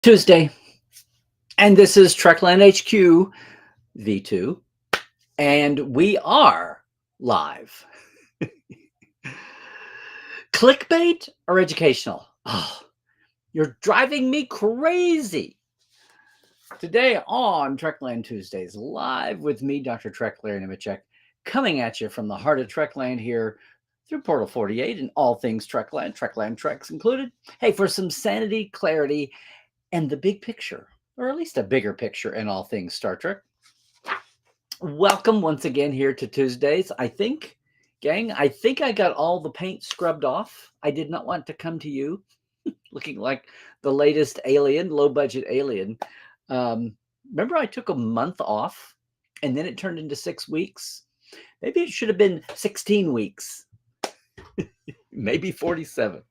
Tuesday, and this is Trekland HQ V2, and we are live. Clickbait or educational? Oh, you're driving me crazy. Today on Trekland Tuesdays, live with me, Dr. Trek Larry Nemechek, coming at you from the heart of Trekland here through Portal 48 and all things Trekland Treks included. Hey, for some sanity, clarity, and the big picture, or at least a bigger picture in all things Star Trek. Welcome once again here to Tuesdays. I think I got all the paint scrubbed off. I did not want to come to you looking like the latest alien, low budget alien. Remember, I took a month off and then it turned into 6 weeks. Maybe it should have been 16 weeks, maybe 47.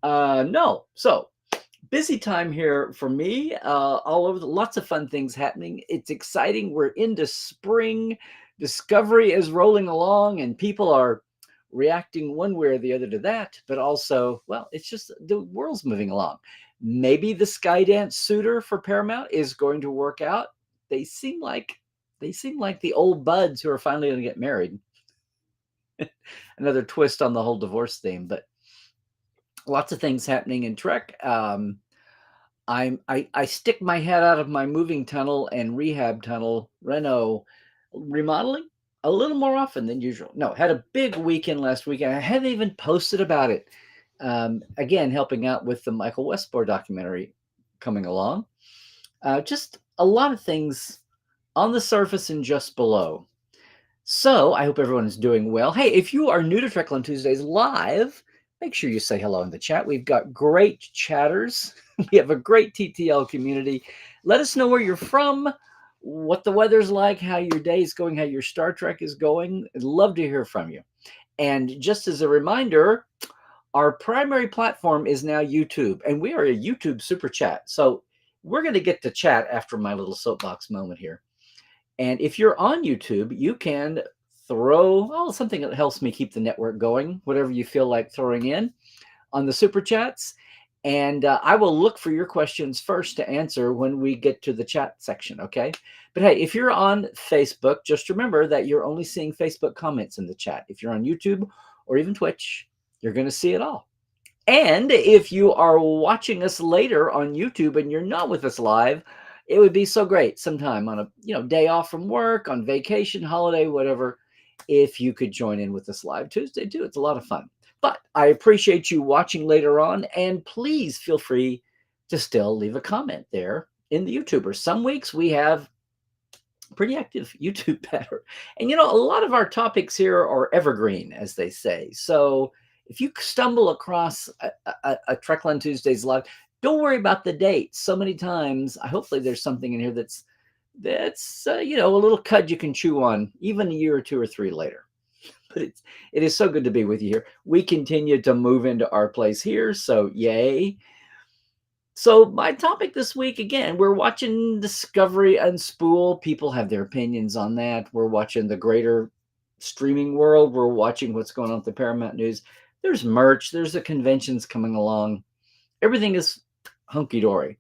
No. So, busy time here for me, all over, lots of fun things happening. It's exciting. We're into spring. Discovery is rolling along and people are reacting one way or the other to that. But also, well, it's just the world's moving along. Maybe the Skydance suitor for Paramount is going to work out. They seem like the old buds who are finally going to get married. Another twist on the whole divorce theme, but lots of things happening in Trek. I stick my head out of my moving tunnel and rehab tunnel, reno, remodeling a little more often than usual. No, had a big weekend last weekend. I haven't even posted about it. Again, helping out with the Michael Westmore documentary coming along. Just a lot of things on the surface and just below. So I hope everyone is doing well. Hey, if you are new to Trekland Tuesdays live, make sure you say hello in the chat. We've got great chatters. We have a great TTL community. Let us know where you're from, what the weather's like, how your day is going, how your Star Trek is going. I'd love to hear from you. And just as a reminder, our primary platform is now YouTube, and we are a YouTube super chat. So we're going to get to chat after my little soapbox moment here. And if you're on YouTube, you can throw something that helps me keep the network going, whatever you feel like throwing in on the super chats. And I will look for your questions first to answer when we get to the chat section, okay? But hey, if you're on Facebook, just remember that you're only seeing Facebook comments in the chat. If you're on YouTube or even Twitch, you're going to see it all. And if you are watching us later on YouTube and you're not with us live, it would be so great sometime on a day off from work, on vacation, holiday, whatever, if you could join in with us live Tuesday too. It's a lot of fun. But I appreciate you watching later on, and please feel free to still leave a comment there in the YouTubers. Some weeks we have pretty active YouTube pattern. And a lot of our topics here are evergreen, as they say. So if you stumble across a Trekland Tuesdays live, don't worry about the date. So many times, hopefully there's something in here that's a little cud you can chew on, even a year or two or three later. But it is so good to be with you here. We continue to move into our place here, so yay. So my topic this week, again, we're watching Discovery Unspool. People have their opinions on that. We're watching the greater streaming world. We're watching what's going on with the Paramount News. There's merch. There's the conventions coming along. Everything is hunky-dory.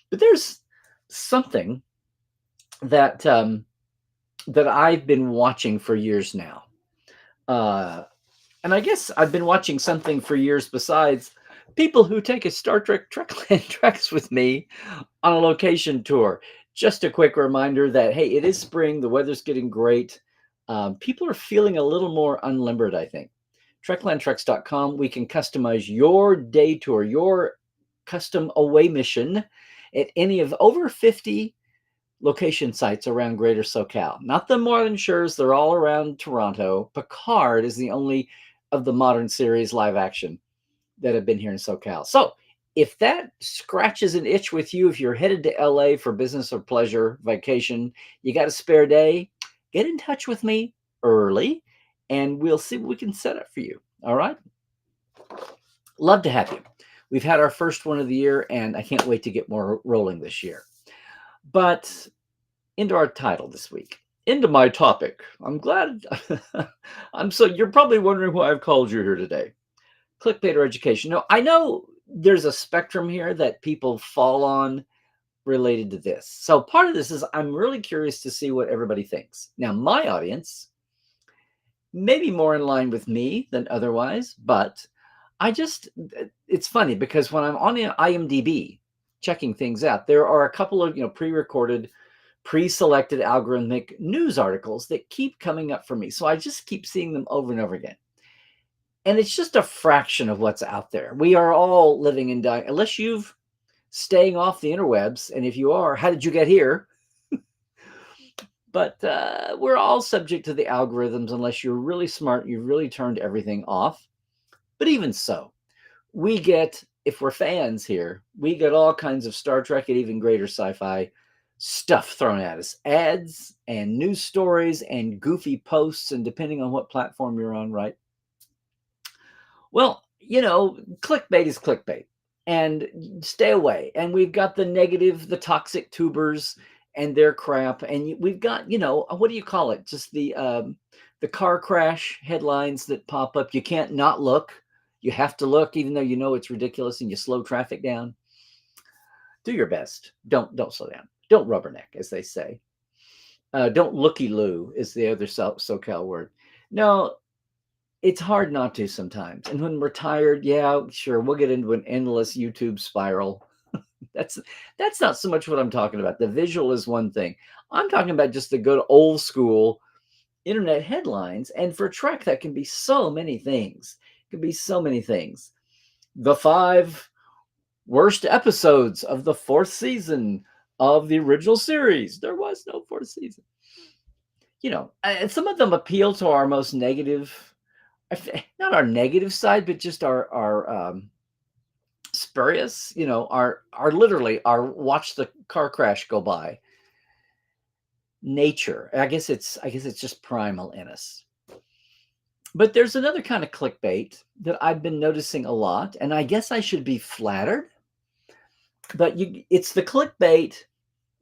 But there's something that that I've been watching for years now. And I guess I've been watching something for years besides people who take a Star Trek Trekland Treks with me on a location tour. Just a quick reminder that, hey, it is spring. The weather's getting great. People are feeling a little more unlimbered, I think. TreklandTreks.com. We can customize your day tour, your custom away mission at any of over 50 location sites around Greater SoCal. Not the Northern Shores. They're all around Toronto. Picard is the only of the modern series live action that have been here in SoCal. So if that scratches an itch with you, if you're headed to LA for business or pleasure, vacation, you got a spare day, get in touch with me early and we'll see what we can set up for you. All right. Love to have you. We've had our first one of the year and I can't wait to get more rolling this year. But into our title this week, into my topic. I'm glad. You're probably wondering why I've called you here today. Clickbait or education. No, I know there's a spectrum here that people fall on related to this. So part of this is I'm really curious to see what everybody thinks. Now, my audience may be more in line with me than otherwise, but it's funny because when I'm on IMDb checking things out, there are a couple of, pre-recorded, pre-selected algorithmic news articles that keep coming up for me. So I just keep seeing them over and over again. And it's just a fraction of what's out there. We are all living and dying, unless you've staying off the interwebs. And if you are, how did you get here? But we're all subject to the algorithms unless you're really smart, you've really turned everything off. But even so, we get, if we're fans here, we get all kinds of Star Trek and even greater sci-fi stuff thrown at us. Ads and news stories and goofy posts, and depending on what platform you're on, right? Well, clickbait is clickbait, and stay away. And we've got the negative, the toxic tubers and their crap. And we've got, what do you call it? Just the car crash headlines that pop up. You can't not look. You have to look, even though you know it's ridiculous, and you slow traffic down. Do your best. Don't slow down. Don't rubberneck, as they say. Don't looky-loo is the other SoCal word. No, it's hard not to sometimes. And when we're tired, yeah, sure, we'll get into an endless YouTube spiral. That's not so much what I'm talking about. The visual is one thing. I'm talking about just the good old school internet headlines. And for Trek, that can be so many things. It can be so many things. The 5 worst episodes of the 4th season of the original series. There was no 4th season. And some of them appeal to our most negative, not our negative side, but just our spurious, our literally our watch the car crash go by nature. I guess it's just primal in us. But there's another kind of clickbait that I've been noticing a lot, and I guess I should be flattered. But it's the clickbait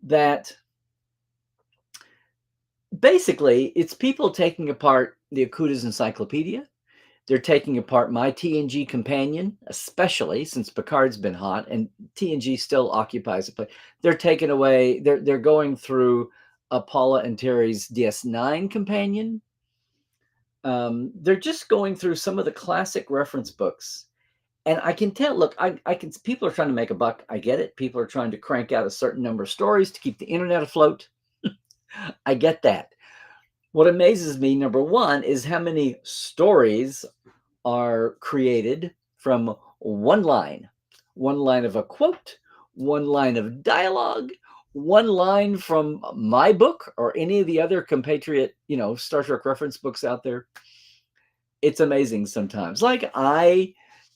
that basically it's people taking apart the Okuda's Encyclopedia. They're taking apart my TNG companion, especially since Picard's been hot and TNG still occupies a place. They're taking away, they're going through Paula and Terry's DS9 companion. They're just going through some of the classic reference books. And I can tell, look, people are trying to make a buck. I get it. People are trying to crank out a certain number of stories to keep the internet afloat. I get that. What amazes me, number one, is how many stories are created from one line of a quote, one line of dialogue, one line from my book or any of the other compatriot, Star Trek reference books out there. It's amazing sometimes. Like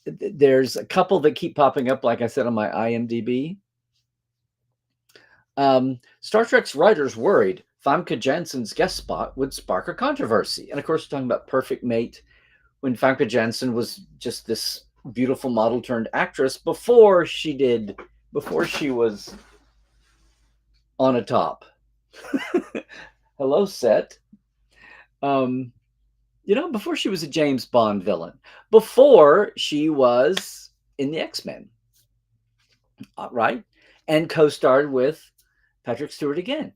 there's a couple that keep popping up, like I said, on my IMDb. Star Trek's writers worried Famke Janssen's guest spot would spark a controversy. And of course, we're talking about Perfect Mate, when Famke Janssen was just this beautiful model turned actress before she was on a top. Hello, set. Before she was a James Bond villain, before she was in the X-Men, right? And co-starred with Patrick Stewart again.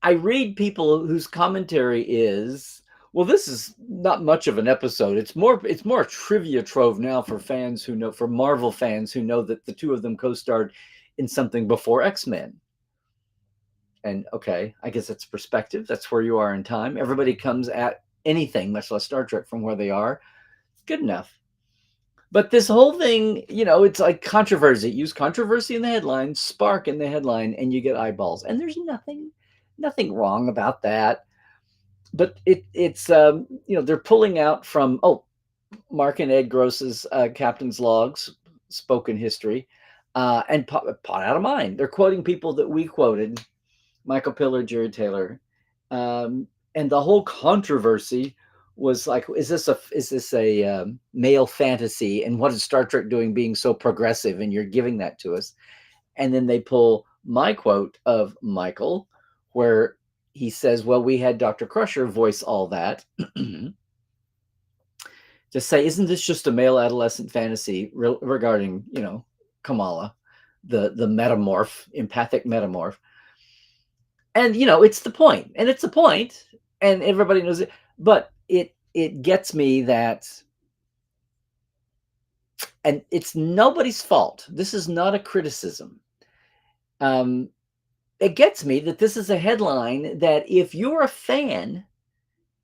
I read people whose commentary is, well, this is not much of an episode. It's more a trivia trove now for Marvel fans who know that the two of them co-starred in something before X-Men. And okay, I guess that's perspective. That's where you are in time. Everybody comes at anything, much less Star Trek, from where they are. Good enough. But this whole thing, it's like controversy. Use controversy in the headline, spark in the headline, and you get eyeballs. And there's nothing wrong about that. But it's they're pulling out from Mark and Ed Gross's Captain's Logs, spoken history, and pot out of mine. They're quoting people that we quoted, Michael Piller, Jerry Taylor, and the whole controversy was like, is this a male fantasy? And what is Star Trek doing being so progressive? And you're giving that to us. And then they pull my quote of Michael, where he says, well, we had Dr. Crusher voice all that. To say, isn't this just a male adolescent fantasy regarding, Kamala? the metamorph, empathic metamorph. And it's the point, and it's the point, and everybody knows it. But it gets me that, and it's nobody's fault. This is not a criticism. Um, it gets me that this is a headline that if you're a fan,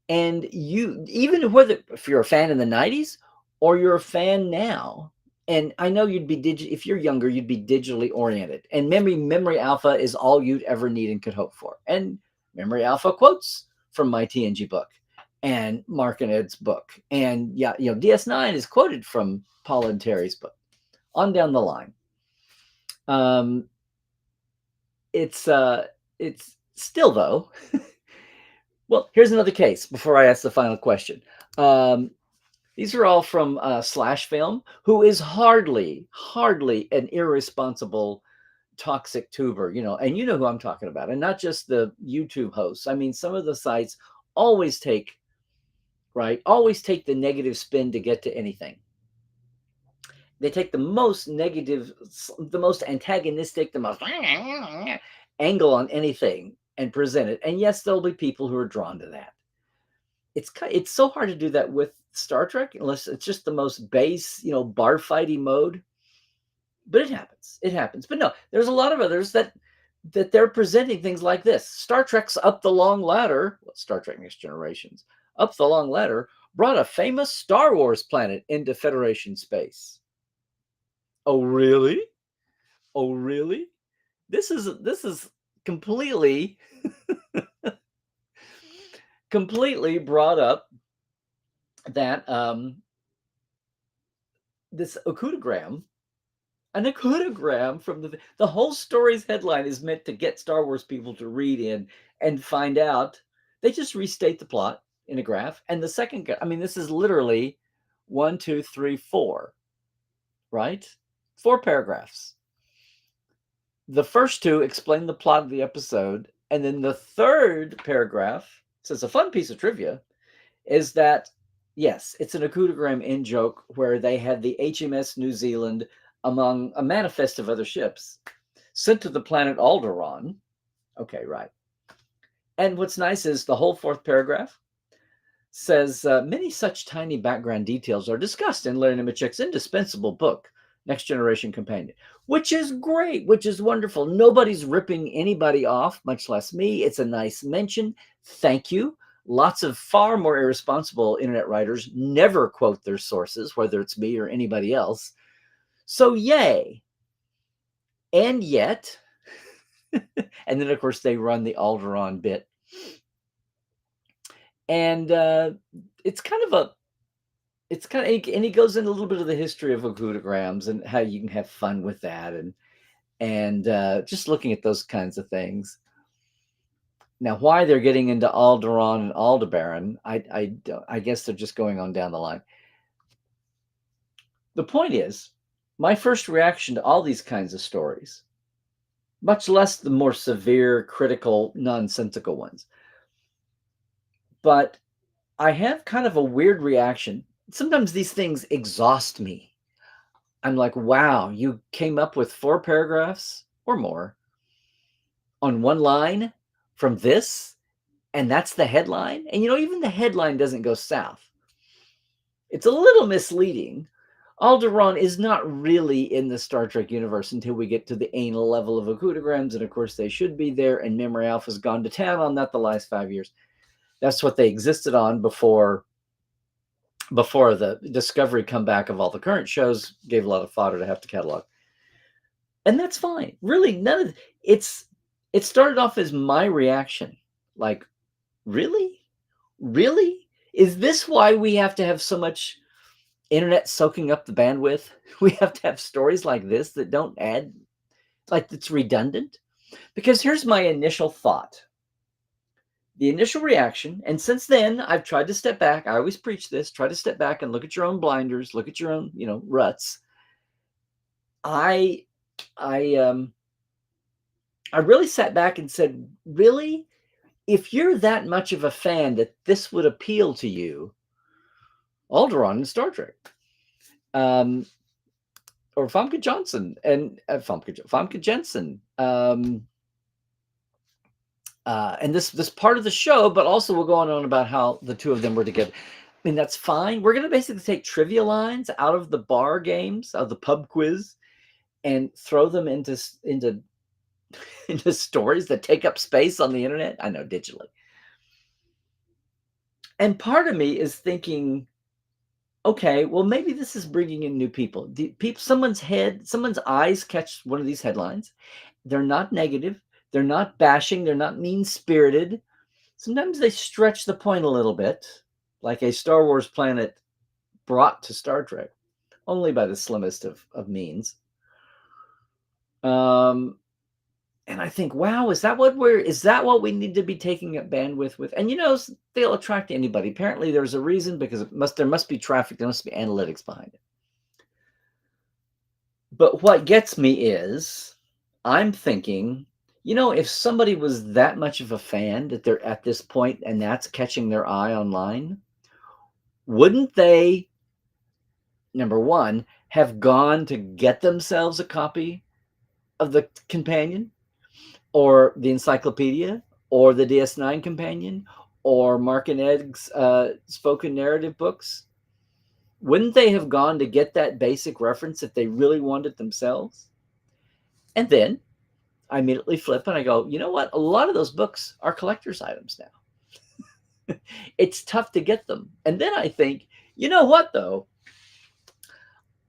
and you, even whether if you're a fan in the 90s or you're a fan now, and I know you'd be if you're younger, you'd be digitally oriented, and memory alpha is all you'd ever need and could hope for. And memory alpha quotes from my TNG book and Mark and Ed's book, and yeah, DS9 is quoted from Paul and Terry's book, on down the line. It's still, though. Well, here's another case before I ask the final question. These are all from Slash Film, who is hardly an irresponsible, toxic tuber, and you know who I'm talking about, and not just the YouTube hosts. I mean, some of the sites always take the negative spin to get to anything. They take the most negative, the most antagonistic, the most angle on anything and present it. And yes, there'll be people who are drawn to that. It's so hard to do that with Star Trek, unless it's just the most base, bar fighty mode. But it happens. But no, there's a lot of others that they're presenting things like this. Star Trek's Up the Long Ladder, Star Trek Next Generations, Up the Long Ladder brought a famous Star Wars planet into Federation space. Oh, really? Oh, really? This is completely brought up that this okudagram, an okudagram from the whole story's headline is meant to get Star Wars people to read in and find out. They just restate the plot in a graph, and the second, I mean, this is literally 1, 2, 3, 4, right? 4 paragraphs. The first 2 explain the plot of the episode, and then the third paragraph says a fun piece of trivia is that, yes, it's an okudagram in joke where they had the HMS New Zealand among a manifest of other ships sent to the planet Alderaan. Okay, right. And what's nice is the whole 4th paragraph says many such tiny background details are discussed in Larry Nemechek's indispensable book, Next Generation Companion, which is great, which is wonderful. Nobody's ripping anybody off, much less me. It's a nice mention. Thank you. Lots of far more irresponsible internet writers never quote their sources, whether it's me or anybody else. So yay. And yet, and then of course they run the Alderaan bit. And it's kind of, and he goes into a little bit of the history of okudagrams and how you can have fun with that, and just looking at those kinds of things. Now, why they're getting into Alderaan and Aldebaran, I guess they're just going on down the line. The point is, my first reaction to all these kinds of stories, much less the more severe, critical, nonsensical ones, but I have kind of a weird reaction. Sometimes these things exhaust me. I'm like, wow, you came up with 4 paragraphs or more on one line from this, and that's the headline? And even the headline doesn't go south. It's a little misleading. Alderaan is not really in the Star Trek universe until we get to the anal level of okudagrams, and of course they should be there, and Memory Alpha's gone to town on that the last 5 years. That's what they existed on before the Discovery comeback of all the current shows gave a lot of fodder to have to catalog. And that's fine. Really, none of it started off as my reaction. Like, really? Really? Is this why we have to have so much internet soaking up the bandwidth? We have to have stories like this that don't add, like, it's redundant? Because here's my initial thought. The initial reaction, and since then I've tried to step back. I always preach this: try to step back and look at your own blinders, look at your own, ruts. I really sat back and said, really, if you're that much of a fan that this would appeal to you, Alderaan and Star Trek, or Famke Johnson and Famke Jensen. And this part of the show, but also we're going on about how the two of them were together. I mean, that's fine. We're going to basically take trivia lines out of the bar games, out of the pub quiz, and throw them into into stories that take up space on the internet. I know, digitally. And part of me is thinking, okay, well, maybe this is bringing in new people. Someone's eyes catch one of these headlines. They're not negative. They're not bashing. They're not mean-spirited. Sometimes they stretch the point a little bit, like a Star Wars planet brought to Star Trek, only by the slimmest of means. And I think, wow, is that what we need to be taking up bandwidth with? And they'll attract anybody. Apparently, there's a reason, because there must be traffic, there must be analytics behind it. But what gets me is, I'm thinking, if somebody was that much of a fan that they're at this point and that's catching their eye online, wouldn't they, number one, have gone to get themselves a copy of the companion, or the encyclopedia, or the DS9 companion, or Mark and Ed's spoken narrative books? Wouldn't they have gone to get that basic reference if they really wanted it themselves? And then I immediately flip and I go, you know what? A lot of those books are collector's items now. It's tough to get them. And then I think, you know what, though?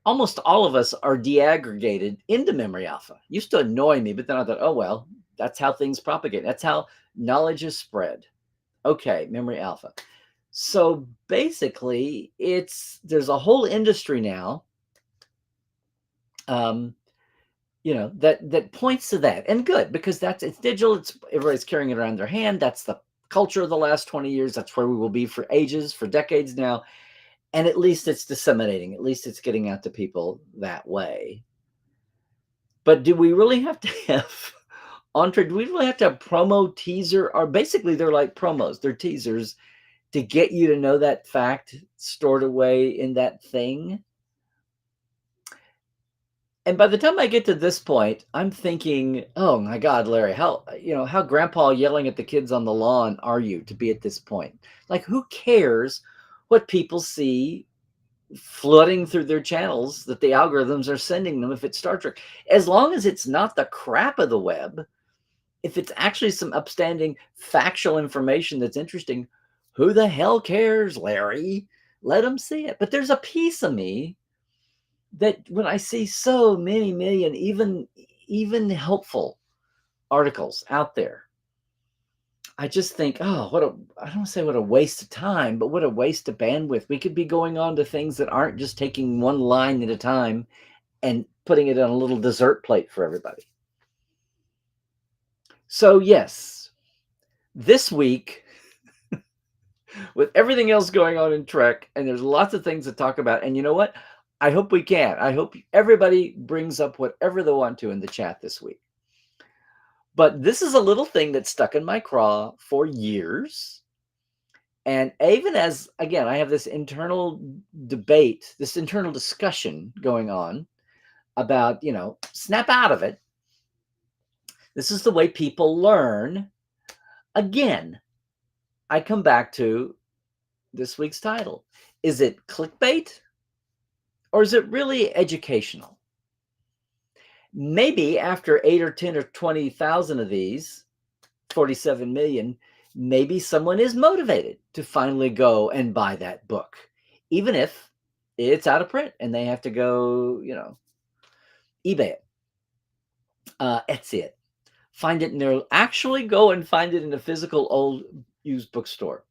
Almost all of us are deaggregated into memory alpha. Used to annoy me, but then I thought, oh, well, that's how things propagate. That's how knowledge is spread. Okay, memory alpha. So basically, there's a whole industry now, that points to that, and good, because it's digital. Everybody's carrying it around their hand. That's the culture of the last 20 years. That's where we will be for ages, for decades now. And at least it's disseminating. At least it's getting out to people that way. But do we really have to have do we really have to have promo teaser? Or basically, they're like promos. They're teasers to get you to know that fact stored away in that thing. And by the time I get to this point, I'm thinking, oh my God, Larry, how grandpa yelling at the kids on the lawn are you to be at this point? Like, who cares what people see flooding through their channels that the algorithms are sending them if it's Star Trek? As long as it's not the crap of the web, if it's actually some upstanding factual information that's interesting, who the hell cares, Larry? Let them see it. But there's a piece of me that when I see so many million, even helpful articles out there, I just think, oh, I don't want to say what a waste of time, but what a waste of bandwidth. We could be going on to things that aren't just taking one line at a time and putting it on a little dessert plate for everybody. So yes, this week, with everything else going on in Trek, and there's lots of things to talk about, and you know what? I hope we can. I hope everybody brings up whatever they want to in the chat this week. But this is a little thing that stuck in my craw for years. And even as, again, I have this internal debate, this internal discussion going on about, snap out of it. This is the way people learn. Again, I come back to this week's title. Is it clickbait, or is it really educational? Maybe after 8 or 10 or 20,000 of these, 47 million, maybe someone is motivated to finally go and buy that book, even if it's out of print and they have to go, eBay it, Etsy it, find it in there, actually go and find it in a physical old used bookstore,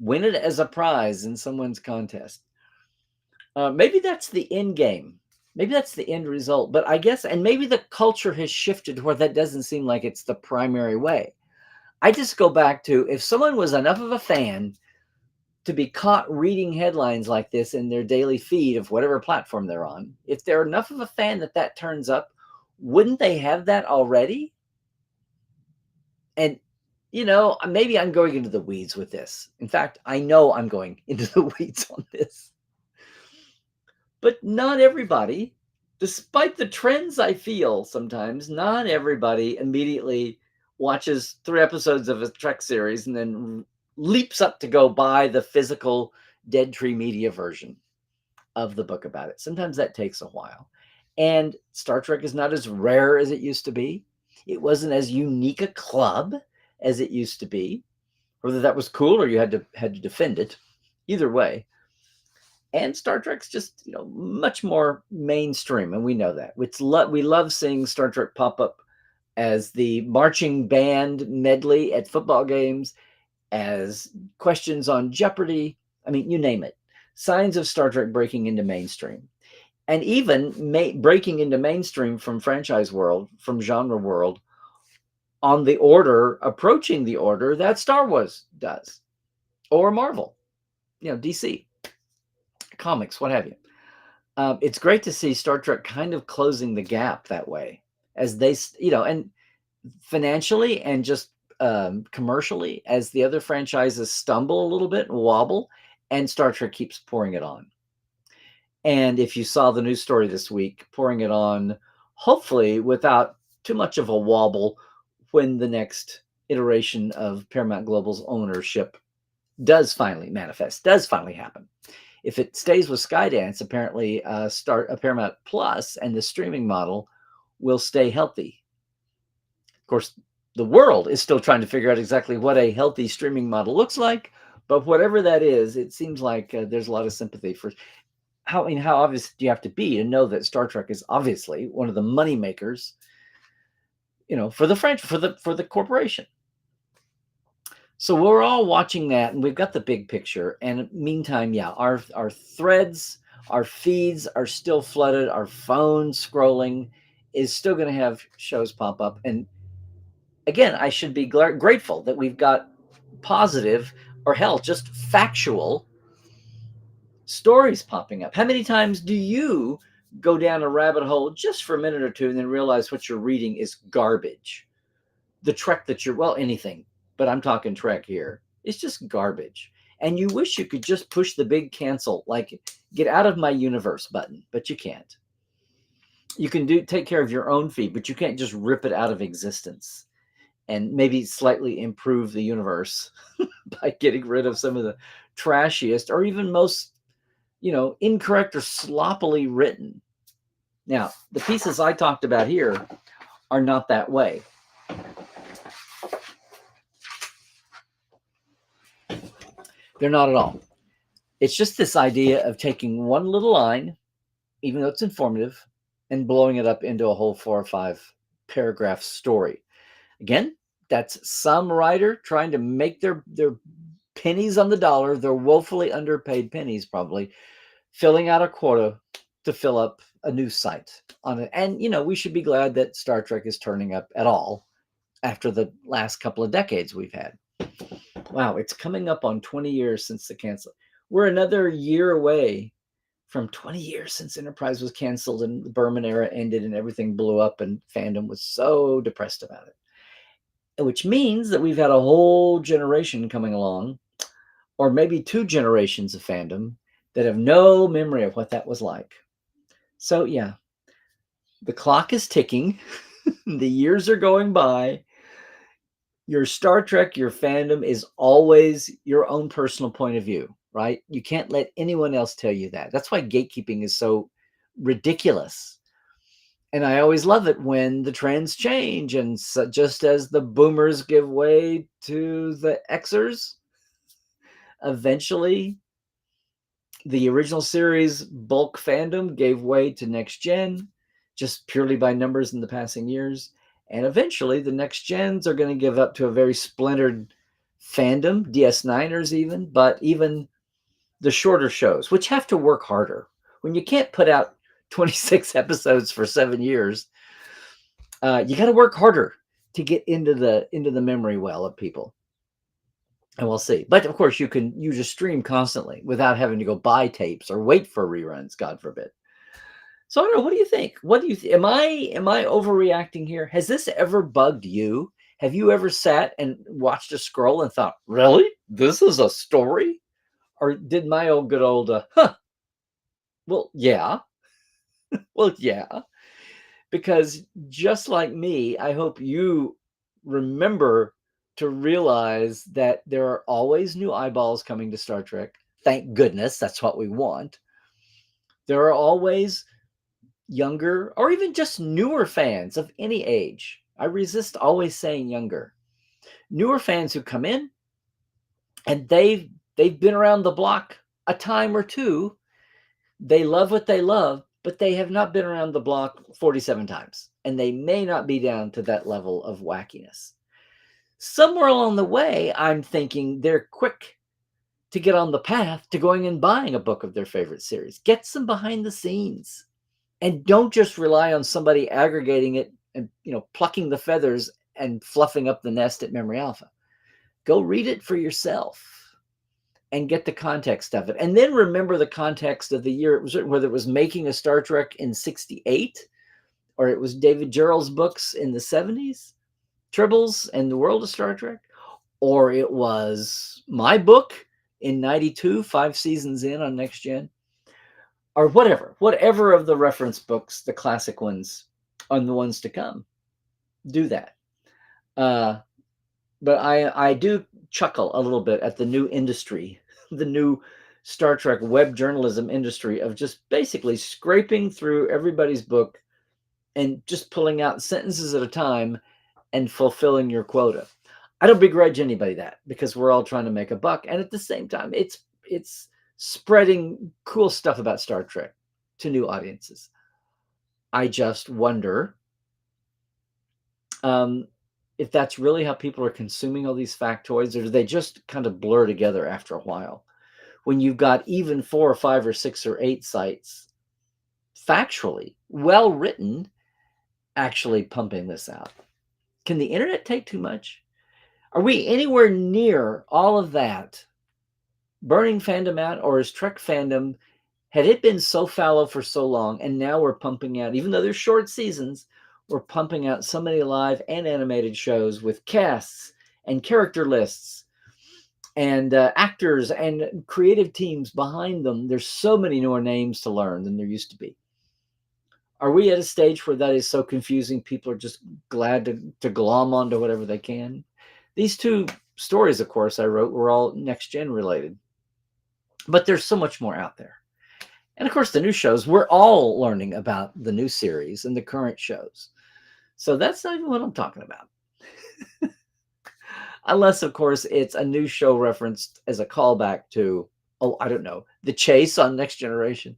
win it as a prize in someone's contest. Maybe that's the end game. Maybe that's the end result. But I guess, and maybe the culture has shifted where that doesn't seem like it's the primary way. I just go back to, if someone was enough of a fan to be caught reading headlines like this in their daily feed of whatever platform they're on, if they're enough of a fan that turns up, wouldn't they have that already? And, maybe I'm going into the weeds with this. In fact, I know I'm going into the weeds on this. But not everybody despite the trends I feel sometimes, not everybody immediately watches 3 episodes of a Trek series and then leaps up to go buy the physical Dead Tree Media version of the book about it. Sometimes that takes a while. And Star Trek is not as rare as it used to be. It wasn't as unique a club as it used to be. Whether that was cool or you had to defend it, either way. And Star Trek's just much more mainstream, and we know that. We love seeing Star Trek pop up as the marching band medley at football games, as questions on Jeopardy. I mean, you name it. Signs of Star Trek breaking into mainstream, and even breaking into mainstream from franchise world, from genre world, on the order, approaching the order that Star Wars does, or Marvel, DC, comics, what have you. It's great to see Star Trek kind of closing the gap that way, as they, and financially and just commercially, as the other franchises stumble a little bit and wobble, and Star Trek keeps pouring it on. And if you saw the news story this week, pouring it on, hopefully without too much of a wobble, when the next iteration of Paramount Global's ownership does finally manifest, does finally happen. If it stays with Skydance, apparently Paramount Plus and the streaming model will stay healthy. Of course, the world is still trying to figure out exactly what a healthy streaming model looks like, but whatever that is, it seems like there's a lot of sympathy for how obvious do you have to be to know that Star Trek is obviously one of the money makers, for the for the corporation. So we're all watching that, and we've got the big picture. And meantime, yeah, our threads, our feeds are still flooded. Our phone scrolling is still going to have shows pop up. And again, I should be grateful that we've got positive, or hell, just factual stories popping up. How many times do you go down a rabbit hole just for a minute or two and then realize what you're reading is garbage? The Trek that anything, but I'm talking Trek here, it's just garbage. And you wish you could just push the big cancel, like get out of my universe button, but you can't. You can take care of your own feed, but you can't just rip it out of existence and maybe slightly improve the universe by getting rid of some of the trashiest or even most, incorrect or sloppily written. Now, the pieces I talked about here are not that way. They're not at all. It's just this idea of taking one little line, even though it's informative, and blowing it up into a whole 4 or 5 paragraph story. Again, that's some writer trying to make their pennies on the dollar, their woefully underpaid pennies probably, filling out a quota to fill up a news site on it. And, we should be glad that Star Trek is turning up at all after the last couple of decades we've had. Wow, it's coming up on 20 years since the cancel. We're another year away from 20 years since Enterprise was canceled and the Berman era ended and everything blew up and fandom was so depressed about it. Which means that we've had a whole generation coming along, or maybe 2 generations of fandom that have no memory of what that was like. So yeah, the clock is ticking. The years are going by. Your Star Trek, your fandom is always your own personal point of view, right? You can't let anyone else tell you that. That's why gatekeeping is so ridiculous. And I always love it when the trends change. And so just as the boomers give way to the Xers, eventually the original series bulk fandom gave way to next gen, just purely by numbers in the passing years. And eventually the next gens are going to give up to a very splintered fandom, DS9ers even, but even the shorter shows, which have to work harder. When you can't put out 26 episodes for 7 years, you got to work harder to get into the memory well of people. And we'll see. But of course, you just stream constantly without having to go buy tapes or wait for reruns, God forbid. So I don't know. What do you think? Am I overreacting here? Has this ever bugged you? Have you ever sat and watched a scroll and thought, really? This is a story? Or did my good old, well, yeah. Well, yeah, because just like me, I hope you remember to realize that there are always new eyeballs coming to Star Trek. Thank goodness, that's what we want. There are always younger or even just newer fans of any age. I resist always saying younger. Newer fans who come in and they've been around the block a time or two. They love what they love, but they have not been around the block 47 times, and they may not be down to that level of wackiness. Somewhere along the way, I'm thinking they're quick to get on the path to going and buying a book of their favorite series. Get some behind the scenes, and don't just rely on somebody aggregating it and plucking the feathers and fluffing up the nest at Memory Alpha. Go read it for yourself and get the context of it. And then remember the context of the year it was written, whether it was making a Star Trek in 68 or it was David Gerrold's books in the 70s, Tribbles and the World of Star Trek, or it was my book in 92, 5 seasons in on Next Gen, or whatever of the reference books, the classic ones, on the ones to come. Do that. But I do chuckle a little bit at the new industry, the new Star Trek web journalism industry of just basically scraping through everybody's book and just pulling out sentences at a time and fulfilling your quota. I don't begrudge anybody that, because we're all trying to make a buck. And at the same time, it's spreading cool stuff about Star Trek to new audiences. I just wonder if that's really how people are consuming all these factoids, or do they just kind of blur together after a while? When you've got even 4 or 5 or 6 or 8 sites, factually, well written, actually pumping this out. Can the internet take too much? Are we anywhere near all of that burning fandom out, or is Trek fandom, had it been so fallow for so long, and now we're pumping out, even though there's short seasons, we're pumping out so many live and animated shows with casts and character lists and actors and creative teams behind them. There's so many more names to learn than there used to be. Are we at a stage where that is so confusing, people are just glad to glom onto whatever they can? These 2 stories, of course, I wrote were all Next Gen related. But there's so much more out there. And of course, the new shows, we're all learning about the new series and the current shows. So that's not even what I'm talking about. Unless, of course, it's a new show referenced as a callback to, I don't know, The Chase on Next Generation.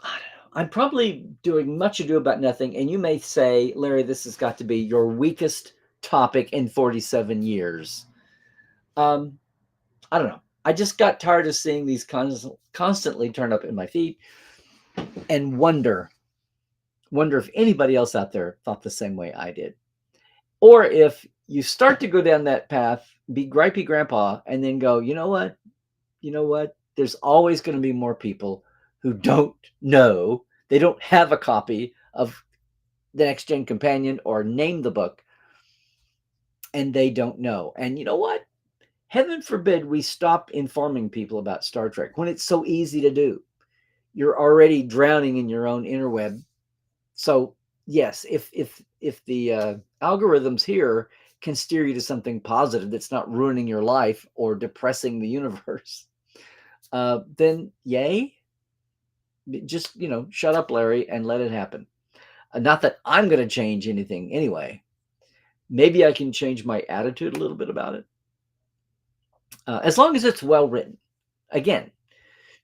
I don't know. I'm probably doing much ado about nothing. And you may say, Larry, this has got to be your weakest topic in 47 years. I don't know. I just got tired of seeing these constantly turn up in my feed and wonder if anybody else out there thought the same way I did. Or if you start to go down that path, be gripey grandpa, and then go, you know what? There's always going to be more people who don't know. They don't have a copy of the Next Gen Companion or name the book, and they don't know. And you know what? Heaven forbid we stop informing people about Star Trek when it's so easy to do. You're already drowning in your own interweb. So yes, if the algorithms here can steer you to something positive that's not ruining your life or depressing the universe, then yay. Just shut up, Larry, and let it happen. Not that I'm going to change anything anyway. Maybe I can change my attitude a little bit about it. As long as it's well written. Again,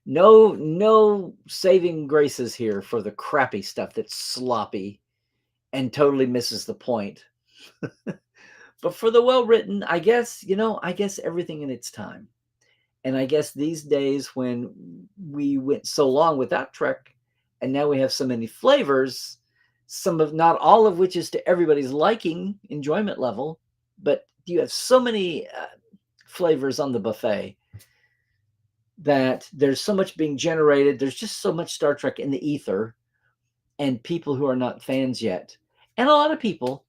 no saving graces here for the crappy stuff that's sloppy and totally misses the point. But for the well written, I guess everything in its time. And I guess these days, when we went so long without Trek, and now we have so many flavors, not all of which is to everybody's liking, enjoyment level, but you have so many flavors on the buffet that there's so much being generated. There's just so much Star Trek in the ether, and people who are not fans yet, and a lot of people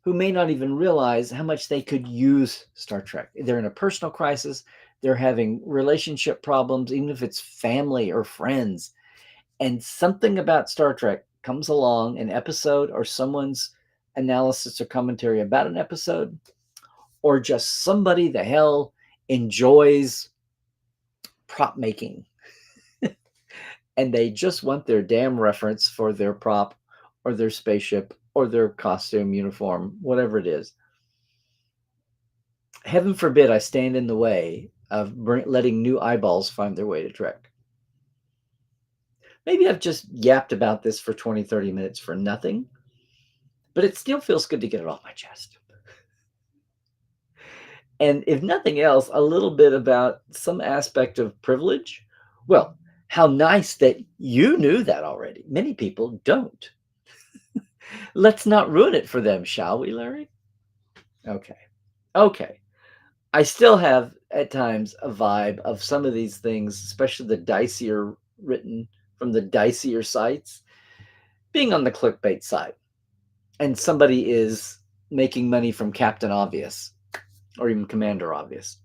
who may not even realize how much they could use Star Trek. They're in a personal crisis. They're having relationship problems, even if it's family or friends. and something about Star Trek comes along, an episode or someone's analysis or commentary about an episode, or just somebody the hell enjoys prop making and they just want their damn reference for their prop or their spaceship or their costume, uniform, whatever it is. Heaven forbid I stand in the way of letting new eyeballs find their way to Trek. Maybe I've just yapped about this for 20, 30 minutes for nothing, but it still feels good to get it off my chest. And if nothing else, a little bit about some aspect of privilege. Well, how nice that you knew that already. Many people don't. Let's not ruin it for them, shall we, Larry? Okay. I still have at times a vibe of some of these things, especially the dicier written from the dicier sites, being on the clickbait side. And somebody is making money from Captain Obvious or even Commander Obvious.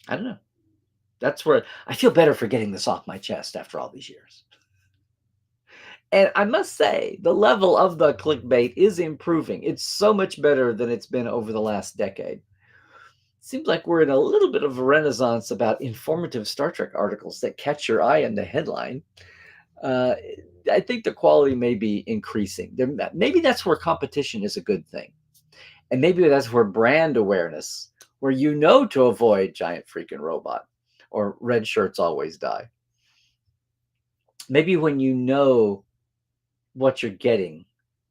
I don't know. That's where I feel better for getting this off my chest after all these years. And I must say, the level of the clickbait is improving. It's so much better than it's been over the last decade. Seems like we're in a little bit of a renaissance about informative Star Trek articles that catch your eye in the headline. I think the quality may be increasing. Maybe that's where competition is a good thing. And maybe that's where brand awareness, where you know to avoid giant freaking robot or red shirts always die. Maybe when you know what you're getting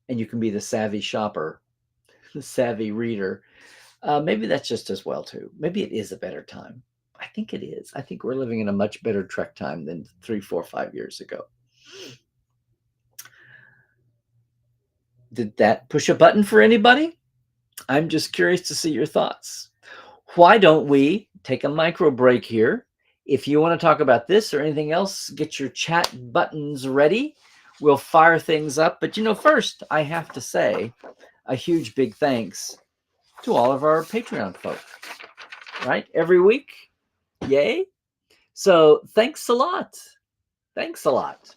and you can be the savvy shopper, the savvy reader, maybe that's just as well too. Maybe it is a better time. I think it is. I think we're living in a much better Trek time than 3, 4, 5 years ago. Did that push a button for anybody? I'm just curious to see your thoughts. Why don't we take a micro break here? If you want to talk about this or anything else, get your chat buttons ready. We'll fire things up. But first, I have to say a huge big thanks to all of our Patreon folk, right? Every week. Yay. So thanks a lot. Thanks a lot.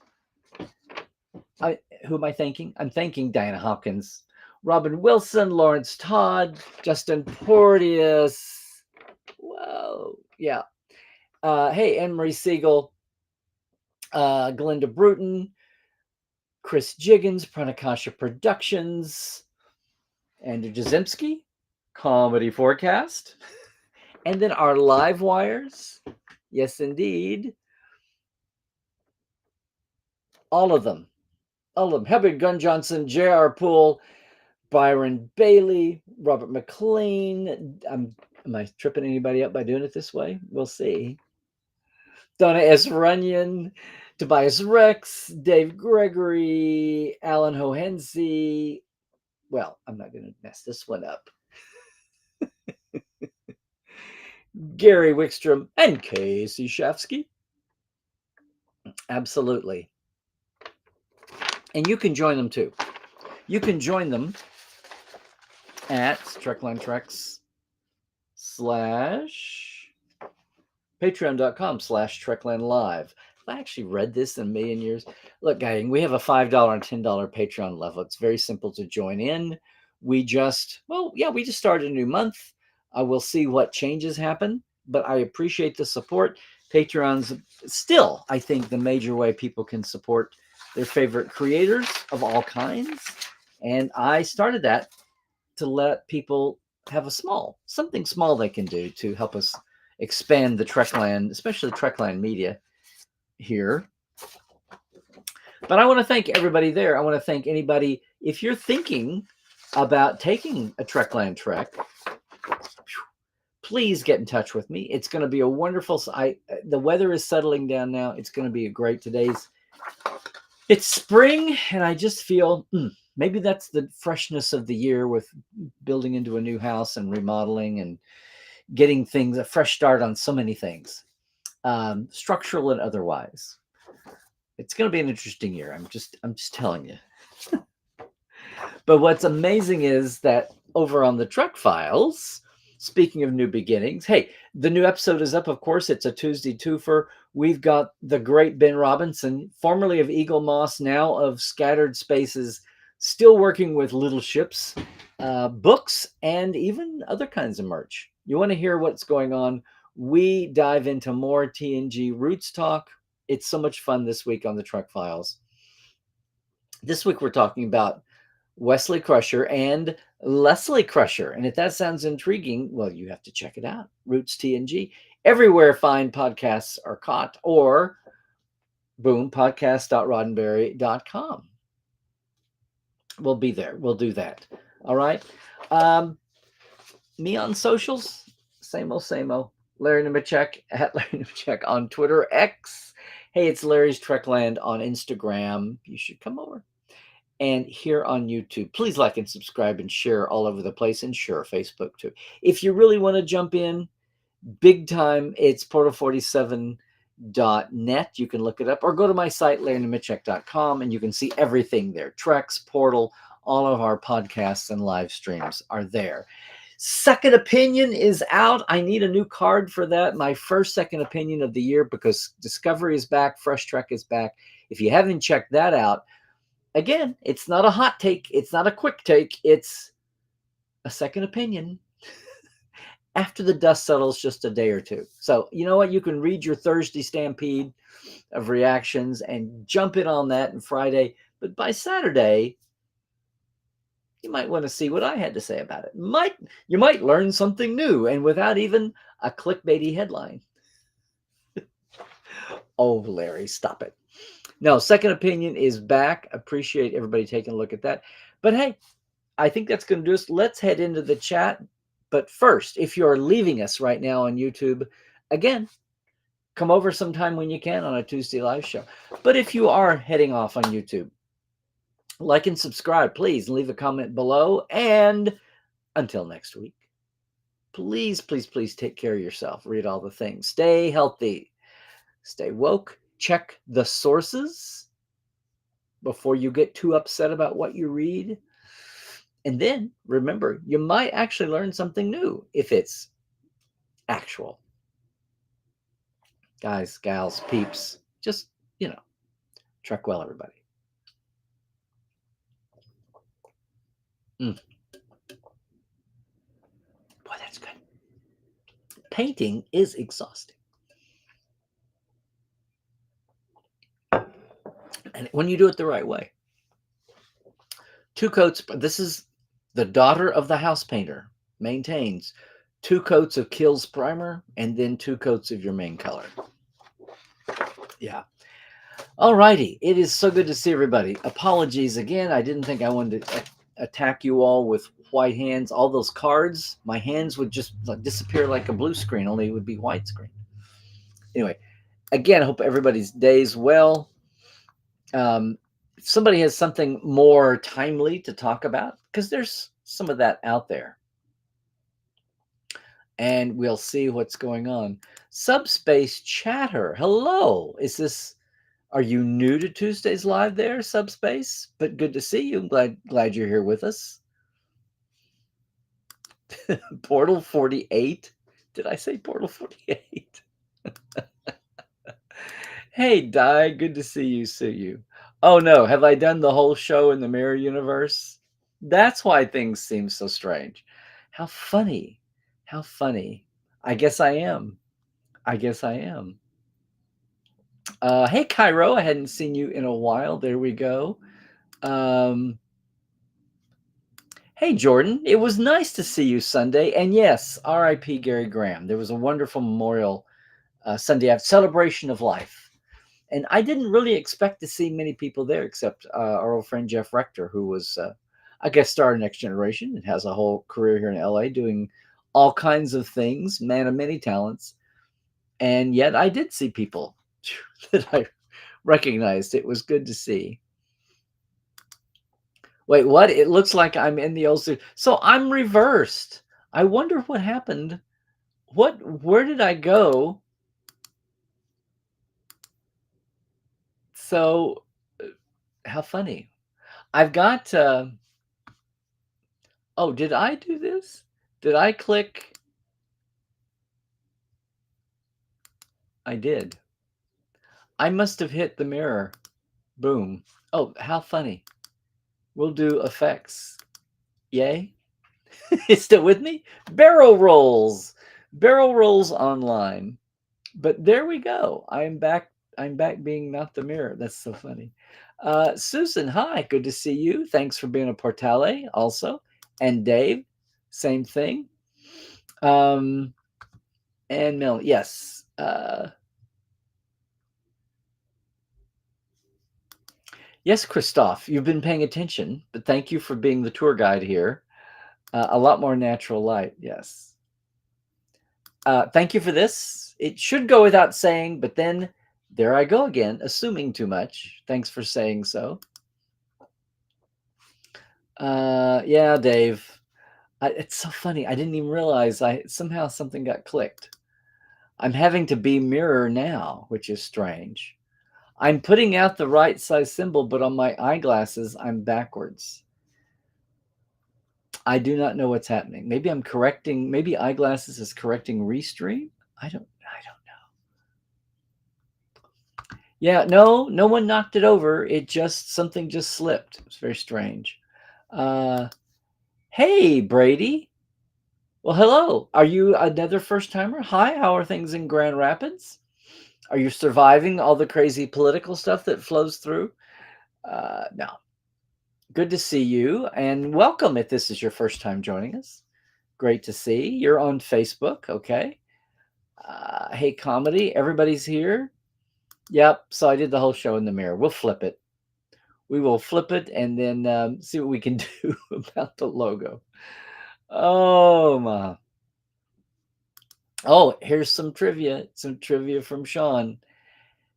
Who am I thanking? I'm thanking Diana Hopkins, Robin Wilson, Lawrence Todd, Justin Porteous. Whoa. Yeah. Hey, Anne-Marie Siegel, Glinda Bruton, Chris Jiggins, Pranakasha Productions, Andrew Jazimski, Comedy Forecast, and then our live wires. Yes, indeed. All of them. Herbert Gunn Johnson, J.R. Poole, Byron Bailey, Robert McLean. Am I tripping anybody up by doing it this way? We'll see. Donna S. Runyon, Tobias Rex, Dave Gregory, Alan Hohensi. Well, I'm not going to mess this one up. Gary Wickstrom and Casey Shafsky. Absolutely. And you can join them too. You can join them at Trekland Treks / patreon.com/Trekland Live. I actually read this in a million years. Look, gang, we have a $5 and $10 Patreon level. It's very simple to join in. We just started a new month. We'll see what changes happen, but I appreciate the support. Patreon's still, I think, the major way people can support their favorite creators of all kinds. And I started that to let people have something small they can do to help us expand the Trekland, especially Trekland media here. But I want to thank everybody there. I want to thank anybody. If you're thinking about taking a Trekland trek, please get in touch with me. It's going to be a wonderful. The weather is settling down now. It's going to be a great It's spring, and I just feel maybe that's the freshness of the year with building into a new house and remodeling and getting things a fresh start on so many things, structural and otherwise. It's going to be an interesting year. I'm just telling you. But what's amazing is that over on the Trek Files, Speaking of new beginnings, hey, the new episode is up, of course. It's a Tuesday twofer. We've got the great Ben Robinson, formerly of Eagle Moss, now of Scattered Spaces, still working with Little Ships, books, and even other kinds of merch. You want to hear what's going on? We dive into more TNG Roots talk. It's so much fun this week on the Trek Files. This week we're talking about Wesley Crusher and Leslie Crusher. And if that sounds intriguing, well, you have to check it out. Roots TNG. Everywhere fine podcasts are caught, or boom, podcast.roddenberry.com. We'll be there. We'll do that. All right. Me on socials, same old. Larry Nemechek at Larry Nemechek on Twitter, X. Hey, it's Larry's Trekland on Instagram. You should come over. And here on YouTube, please like and subscribe and share all over the place, and sure, Facebook too. If you really want to jump in big time, it's portal47.net. You can look it up, or go to my site, larrynemechek.com, and you can see everything there. Treks, Portal, all of our podcasts and live streams are there. Second Opinion is out. I need a new card for that. My first Second Opinion of the year, because Discovery is back, Fresh Trek is back. If you haven't checked that out, again, it's not a hot take. It's not a quick take. It's a second opinion after the dust settles just a day or two. So you know what? You can read your Thursday stampede of reactions and jump in on that on Friday. But by Saturday, you might want to see what I had to say about it. You might learn something new, and without even a clickbaity headline. Oh, Larry, stop it. No, Second Opinion is back. Appreciate everybody taking a look at that. But hey, I think that's going to do us. Let's head into the chat. But first, if you're leaving us right now on YouTube, again, come over sometime when you can on a Tuesday live show. But if you are heading off on YouTube, like and subscribe, please. Leave a comment below. And until next week, please, please, please take care of yourself. Read all the things. Stay healthy. Stay woke. Check the sources before you get too upset about what you read. And then remember, you might actually learn something new if it's actual. Guys, gals, peeps, just, trek well, everybody. Boy, that's good. Painting is exhausting. And when you do it the right way. 2 coats, this is the daughter of the house painter, maintains 2 coats of Kills primer and then 2 coats of your main color. Yeah. All righty. It is so good to see everybody. Apologies again. I didn't think I wanted to attack you all with white hands. All those cards, my hands would just disappear like a blue screen, only it would be white screen. Anyway, again, I hope everybody's day's well. If somebody has something more timely to talk about, because there's some of that out there, and we'll see what's going on. Subspace Chatter, hello. Are you new to Tuesdays Live there, Subspace? But good to see you. Glad you're here with us. Portal 48. Did I say Portal 48? Hey, Di, good to see you, Oh no, have I done the whole show in the mirror universe? That's why things seem so strange. How funny. How funny. I guess I am. Hey, Cairo, I hadn't seen you in a while. There we go. Hey, Jordan, it was nice to see you Sunday. And yes, R.I.P. Gary Graham. There was a wonderful memorial Sunday after celebration of life. And I didn't really expect to see many people there, except our old friend Jeff Rector, who was a guest star in Next Generation and has a whole career here in LA doing all kinds of things, man of many talents. And yet I did see people that I recognized. It was good to see. Wait, what? It looks like I'm in the old studio. So I'm reversed. I wonder what happened. Where did I go? So how funny. I've got, oh, did I do this? Did I click? I did. I must have hit the mirror. Boom. Oh, how funny. We'll do effects. Yay. It's still with me? Barrel rolls. Barrel rolls online. But there we go. I'm back. I'm back being not the mirror. That's so funny. Susan, hi. Good to see you. Thanks for being a Portale also. And Dave, same thing. And Mel, yes. Yes, Christoph, you've been paying attention, but thank you for being the tour guide here. A lot more natural light, yes. Thank you for this. It should go without saying, but then there I go again, assuming too much. Thanks for saying so. Yeah, Dave. It's so funny. I didn't even realize somehow something got clicked. I'm having to be mirror now, which is strange. I'm putting out the right size symbol, but on my eyeglasses, I'm backwards. I do not know what's happening. Maybe I'm correcting, maybe eyeglasses is correcting restream. I don't know. Yeah, no one knocked it over. Something just slipped. It's very strange. Hey, Brady. Well, hello. Are you another first timer? Hi, how are things in Grand Rapids? Are you surviving all the crazy political stuff that flows through? No. Good to see you and welcome if this is your first time joining us. Great to see. You're on Facebook, okay? Hey, comedy, everybody's here. Yep, so I did the whole show in the mirror. We'll flip it. We will flip it and then see what we can do about the logo. Oh, my. Oh, here's some trivia from Sean.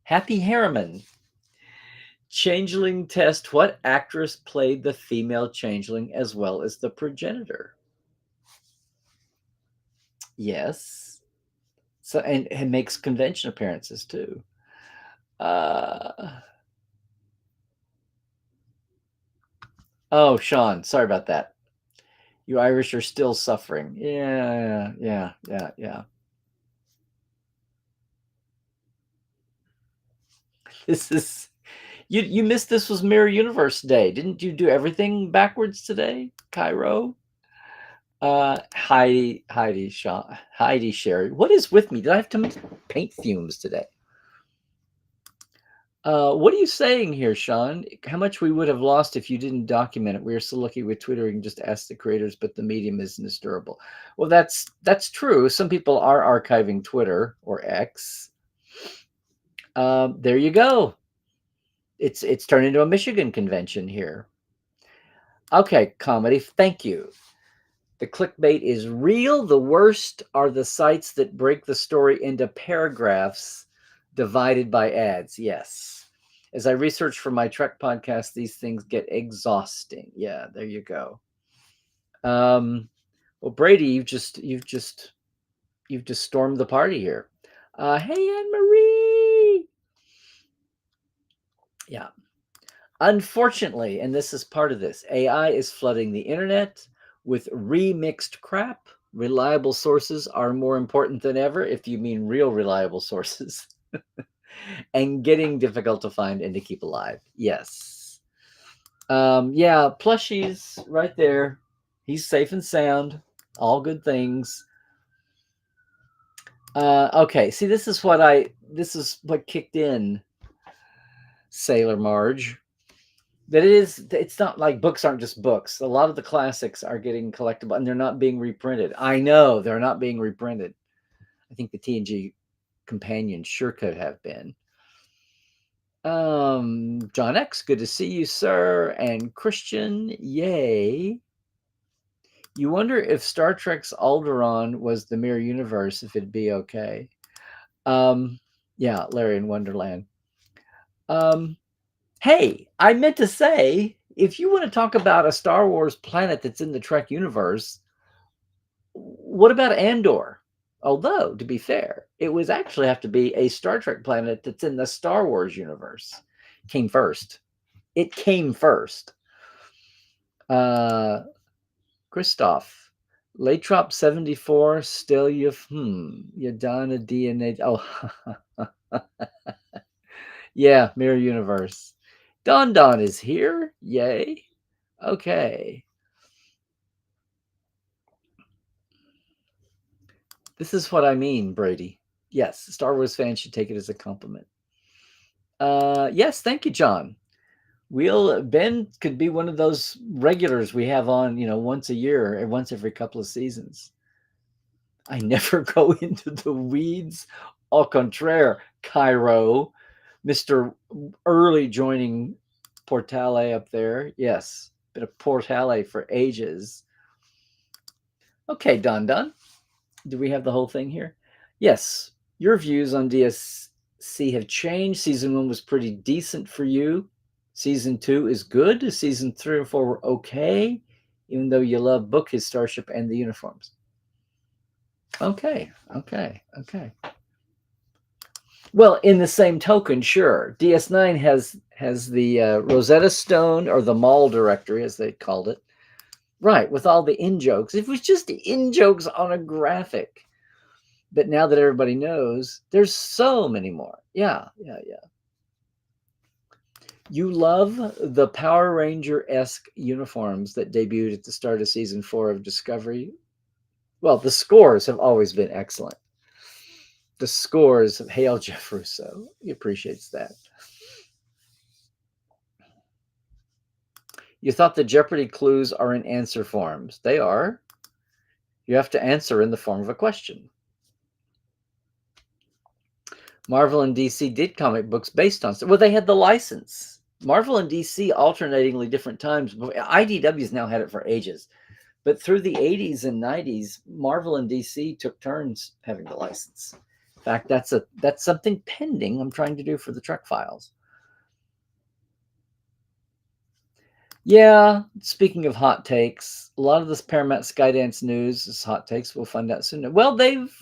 Happy Harriman. Changeling test. What actress played the female changeling as well as the progenitor? Yes. So and makes convention appearances too. Oh, Sean, sorry about that. You Irish are still suffering. Yeah. This is you missed. This was Mirror Universe Day. Didn't you do everything backwards today, Cairo? Heidi, Sean, Heidi, Sherry. What is with me? Did I have too much paint fumes today? What are you saying here, Sean? How much we would have lost if you didn't document it? We are so lucky with Twitter. You can just ask the creators, but the medium isn't as durable. Well, that's true. Some people are archiving Twitter or X. There you go. It's turned into a Michigan convention here. Okay, comedy. Thank you. The clickbait is real. The worst are the sites that break the story into paragraphs divided by ads. Yes. As I research for my Trek podcast, these things get exhausting. Yeah, there you go. Well, Brady, you've just stormed the party here. Hey, Anne Marie. Yeah. Unfortunately, and this is part of this, AI is flooding the internet with remixed crap. Reliable sources are more important than ever, if you mean real reliable sources, and getting difficult to find and to keep alive. Yes. Yeah, plushies right there. He's safe and sound. All good things. Okay, see, this is what kicked in, Sailor Marge. That it's not like books aren't just books. A lot of the classics are getting collectible and they're not being reprinted. I know they're not being reprinted. I think the TNG companion sure could have been. John X, good to see you, sir. And Christian, yay. You wonder if Star Trek's Alderaan was the mirror universe, if it'd be okay. Yeah, Larry in Wonderland. Hey, I meant to say, if you want to talk about a Star Wars planet that's in the Trek universe, what about Andor? Although, to be fair, it would actually have to be a Star Trek planet that's in the Star Wars universe. Came first. It came first. Christoph, Latrop 74, still Yadana DNA. Oh, yeah, Mirror Universe. Don Don is here. Yay. Okay. This is what I mean, Brady. Yes, Star Wars fans should take it as a compliment. Yes, thank you, John. Ben could be one of those regulars we have on, once a year or once every couple of seasons. I never go into the weeds. Au contraire, Cairo, Mr. Early joining Portale up there. Yes, been a Portale for ages. Okay, Don Don. Do we have the whole thing here? Yes. Your views on DSC have changed. Season 1 was pretty decent for you. Season 2 is good. Season 3 and 4 were okay, even though you love Book His Starship and the uniforms. Okay. Well, in the same token, sure. DS9 has the Rosetta Stone, or the Mall Directory, as they called it. Right, with all the in-jokes. It was just in-jokes on a graphic. But now that everybody knows, there's so many more. Yeah. You love the Power Ranger-esque uniforms that debuted at the start of season 4 of Discovery. Well, the scores have always been excellent. The scores of Hail Jeff Russo. He appreciates that. You thought the Jeopardy clues are in answer forms. They are. You have to answer in the form of a question. Marvel and DC did comic books based on... Well, they had the license. Marvel and DC alternatingly different times. IDW's now had it for ages. But through the 80s and 90s, Marvel and DC took turns having the license. In fact, that's something pending I'm trying to do for the Trek Files. Yeah, speaking of hot takes, a lot of this Paramount Skydance news is hot takes. We'll find out soon. Well, they've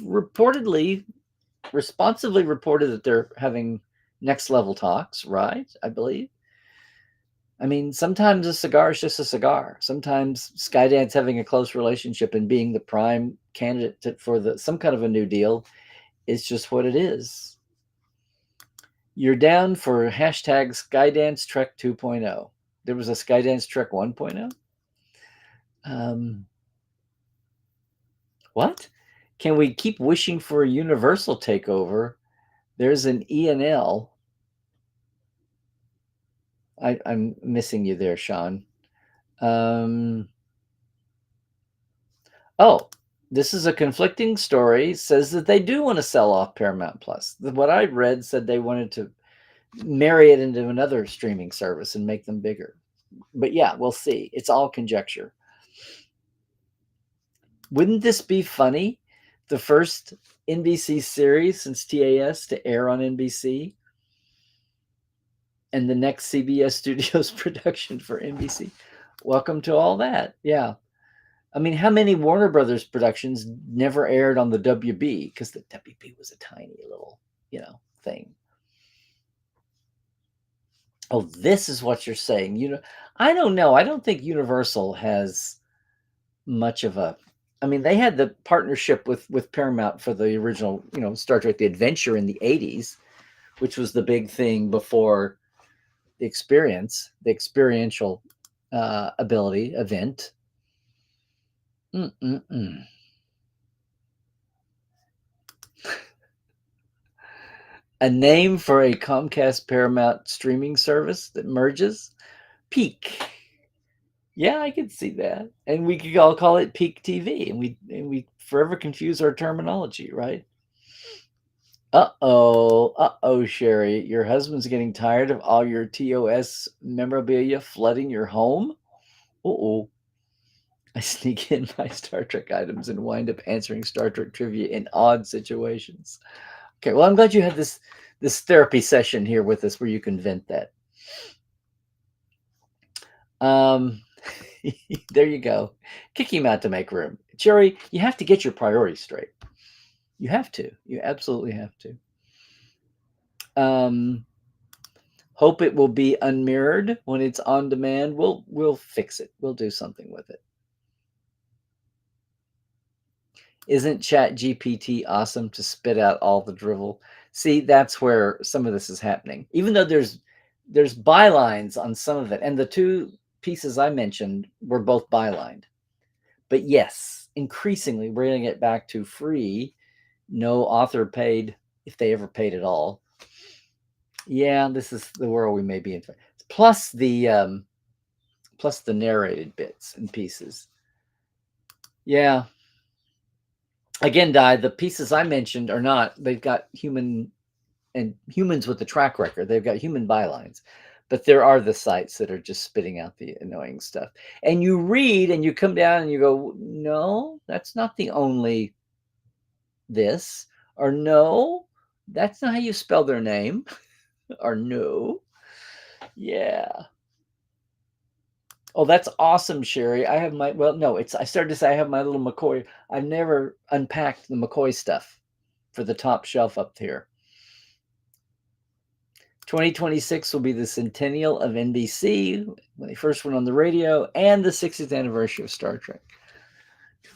responsibly reported that they're having next level talks, right? I believe. I mean, sometimes a cigar is just a cigar. Sometimes Skydance having a close relationship and being the prime candidate for some kind of a new deal is just what it is. You're down for hashtag Skydance Trek 2.0. There was a Skydance Trek 1.0. What? Can we keep wishing for a universal takeover? There's an ENL. I'm missing you there, Sean. Oh, this is a conflicting story. Says that they do want to sell off Paramount Plus. What I read said they wanted to marry it into another streaming service and make them bigger. But yeah, we'll see. It's all conjecture. Wouldn't this be funny? The first NBC series since TAS to air on NBC, and the next CBS Studios production for NBC. Welcome to all that. Yeah. I mean, how many Warner Brothers productions never aired on the WB? Because the WB was a tiny little, thing. Oh, this is what you're saying. I don't know. I don't think Universal has much of a... I mean, they had the partnership with Paramount for the original, Star Trek: The Adventure in the 80s, which was the big thing before the experiential ability event. A name for a Comcast Paramount streaming service that merges? Peak. Yeah, I could see that. And we could all call it Peak TV, and we forever confuse our terminology, right? Uh-oh, Sherry. Your husband's getting tired of all your TOS memorabilia flooding your home? Uh-oh. I sneak in my Star Trek items and wind up answering Star Trek trivia in odd situations. Okay, well, I'm glad you had this therapy session here with us where you can vent that. There you go. Kick him out to make room. Jerry, you have to get your priorities straight. You have to. You absolutely have to. Hope it will be unmirrored when it's on demand. We'll fix it. We'll do something with it. Isn't Chat GPT awesome to spit out all the drivel? See, that's where some of this is happening. Even though there's bylines on some of it, and the two pieces I mentioned were both bylined. But yes, increasingly we're going to get back to free, no author paid, if they ever paid at all. Yeah, this is the world we may be in. Plus the narrated bits and pieces. Yeah. Again, Di, the pieces I mentioned are not. They've got humans with the track record. They've got human bylines, but there are the sites that are just spitting out the annoying stuff. And you read and you come down and you go, no, that's not the only this, or no, that's not how you spell their name, or no. Yeah. Oh, that's awesome, Sherry. I have my, well, no, it's, I started to say I have my little McCoy. I've never unpacked the McCoy stuff for the top shelf up here. 2026 will be the centennial of NBC when they first went on the radio, and the 60th anniversary of Star Trek.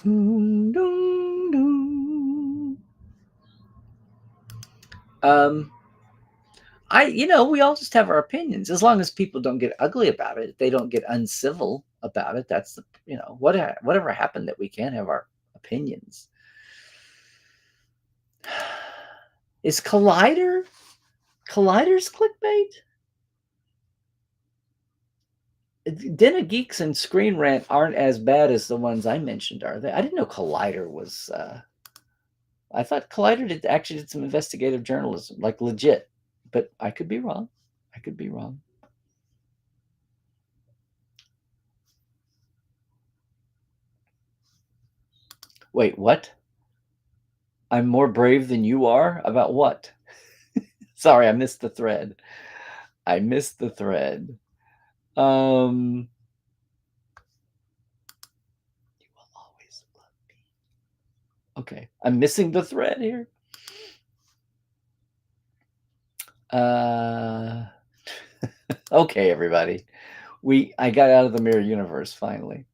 Dun, dun, dun. We all just have our opinions. As long as people don't get ugly about it, they don't get uncivil about it. That's the, whatever happened that we can't have our opinions. Is Collider's clickbait? Den of Geeks and Screen Rant aren't as bad as the ones I mentioned, are they? I didn't know Collider was. I thought Collider actually did some investigative journalism, like legit, but I could be wrong. I could be wrong. Wait, what? I'm more brave than you are? About what? Sorry, I missed the thread. I missed the thread. You will always love me. Okay, I'm missing the thread here. Okay, everybody. I got out of the mirror universe finally.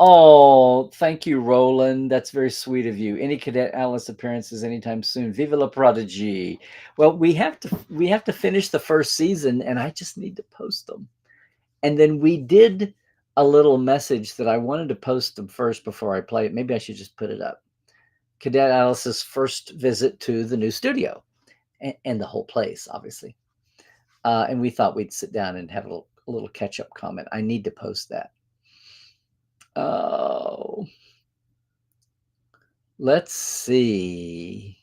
Oh, thank you, Roland. That's very sweet of you. Any Cadet Alice appearances anytime soon? Viva la Prodigy. Well, we have to finish the first season, and I just need to post them. And then we did a little message that I wanted to post them first before I play it. Maybe I should just put it up. Cadet Alice's first visit to the new studio, and the whole place, obviously. And we thought we'd sit down and have a little catch-up comment. I need to post that. Oh, let's see.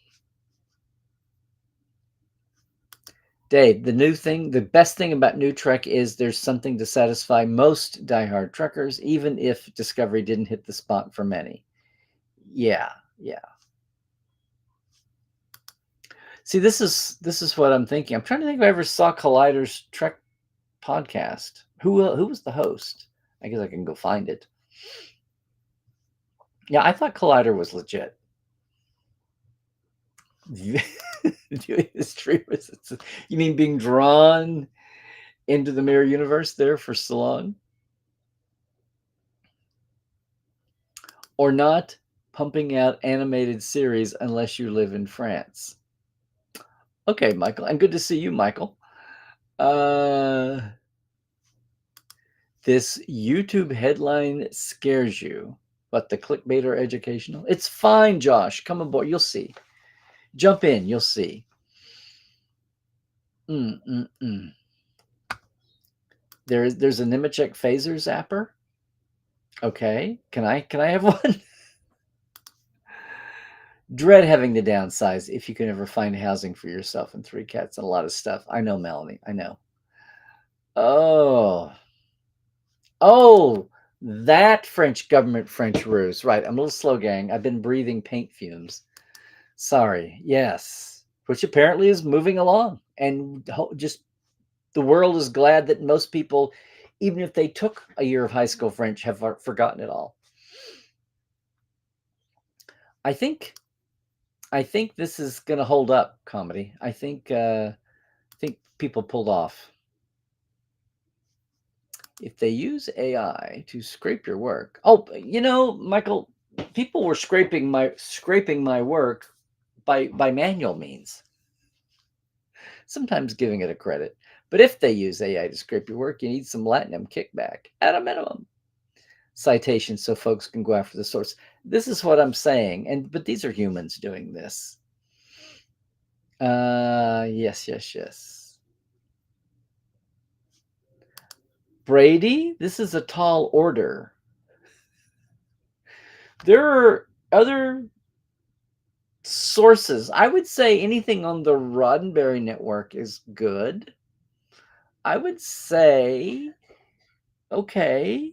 Dave, the best thing about New Trek is there's something to satisfy most diehard Trekkers, even if Discovery didn't hit the spot for many. Yeah. See, this is what I'm thinking. I'm trying to think if I ever saw Collider's Trek podcast. Who was the host? I guess I can go find it. Yeah, I thought Collider was legit. Viewing the streamers. You mean being drawn into the mirror universe there for so long? Or not pumping out animated series unless you live in France? Okay, Michael. And good to see you, Michael. This YouTube headline scares you, but the clickbait are educational. It's fine, Josh. Come aboard. You'll see. Jump in. You'll see. There's a Nemechek phaser zapper. Okay. Can I have one? Dread having to downsize if you can ever find housing for yourself and 3 cats and a lot of stuff. I know, Melanie. I know. Oh, that French government French ruse. Right. I'm a little slow, gang. I've been breathing paint fumes. Sorry. Yes. Which apparently is moving along. And just the world is glad that most people, even if they took a year of high school French, have forgotten it all. I think this is going to hold up, comedy. I think people pulled off. If they use AI to scrape your work. Oh, Michael, people were scraping my work by manual means, sometimes giving it a credit. But if they use AI to scrape your work, you need some Latinum kickback at a minimum. Citations so folks can go after the source. This is what I'm saying, but these are humans doing this. Yes. Brady, this is a tall order. There are other sources. I would say anything on the Roddenberry network is good. I would say, okay.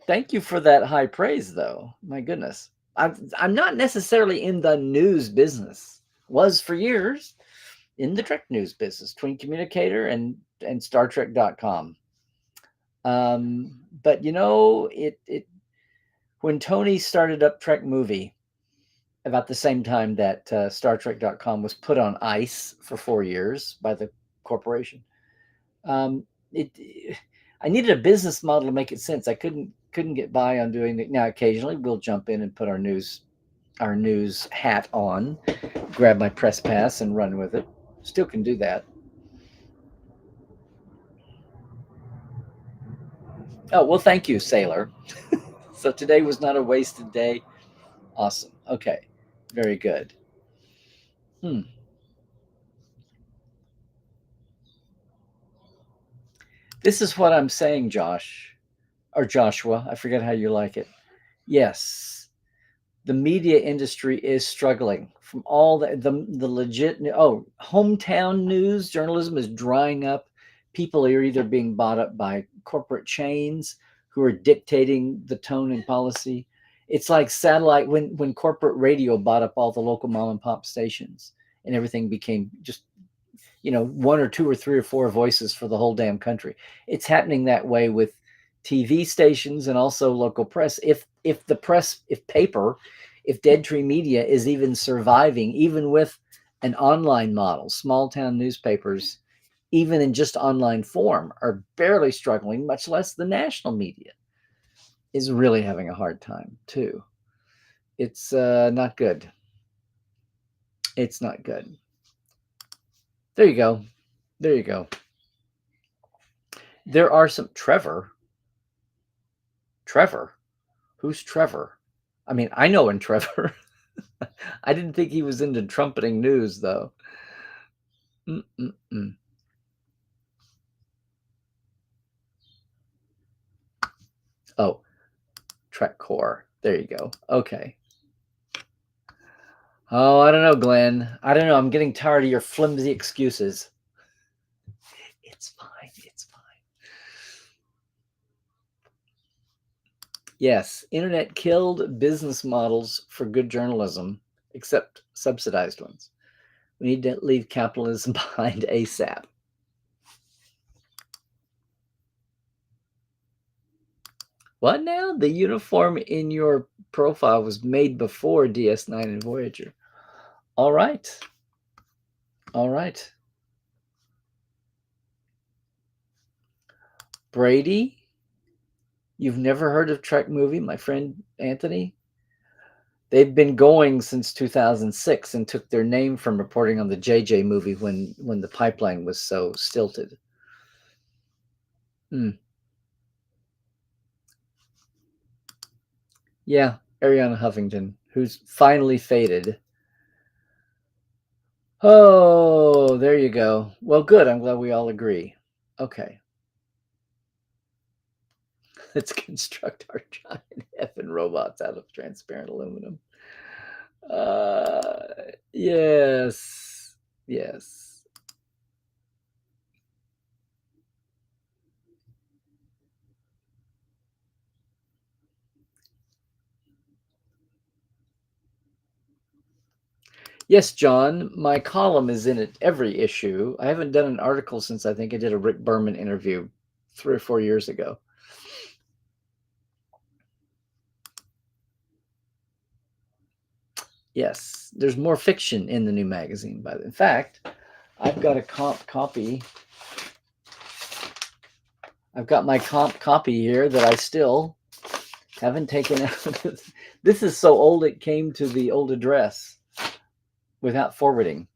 Thank you for that high praise, though. My goodness. I'm not necessarily in the news business. Was for years in the Trek news business, Twin Communicator and StarTrek.com. But it when Tony started up Trek Movie about the same time that StarTrek.com was put on ice for 4 years by the corporation. It I needed a business model to make it sense. I couldn't get by on doing it. Now occasionally we'll jump in and put our news hat on, grab my press pass and run with it. Still can do that. Oh, well, thank you, Sailor. So today was not a wasted day. Awesome. Okay. Very good. This is what I'm saying, Josh, or Joshua. I forget how you like it. Yes. The media industry is struggling from all the legit hometown news journalism is drying up. People are either being bought up by corporate chains who are dictating the tone and policy. It's like satellite when corporate radio bought up all the local mom and pop stations and everything became just one or two or three or four voices for the whole damn country. It's happening that way with TV stations and also local press. If the press, if paper, if Dead Tree Media is even surviving, even with an online model, small town newspapers, even in just online form, are barely struggling, much less the national media is really having a hard time too. It's not good. It's not good. There you go. There you go. There are some Trevor. Who's Trevor? I mean, I know in Trevor. I didn't think he was into trumpeting news, though. Oh, Trek Core. There you go. Okay. Oh, I don't know, Glenn. I don't know. I'm getting tired of your flimsy excuses. It's fine. It's fine. Yes, internet killed business models for good journalism, except subsidized ones. We need to leave capitalism behind ASAP. What now? The uniform in your profile was made before DS9 and Voyager. All right. All right. Brady, you've never heard of Trek Movie, my friend Anthony? They've been going since 2006 and took their name from reporting on the JJ movie when the pipeline was so stilted. Yeah, Ariana Huffington, who's finally faded. Oh, there you go. Well, good. I'm glad we all agree. Okay. Let's construct our giant effing robots out of transparent aluminum. Yes. Yes. Yes, John, my column is in it every issue. I haven't done an article since I think I did a Rick Berman interview 3 or 4 years ago. Yes, there's more fiction in the new magazine. In fact, I've got a comp copy. I've got my comp copy here that I still Haven't taken out. This is so old it came to the old address without forwarding.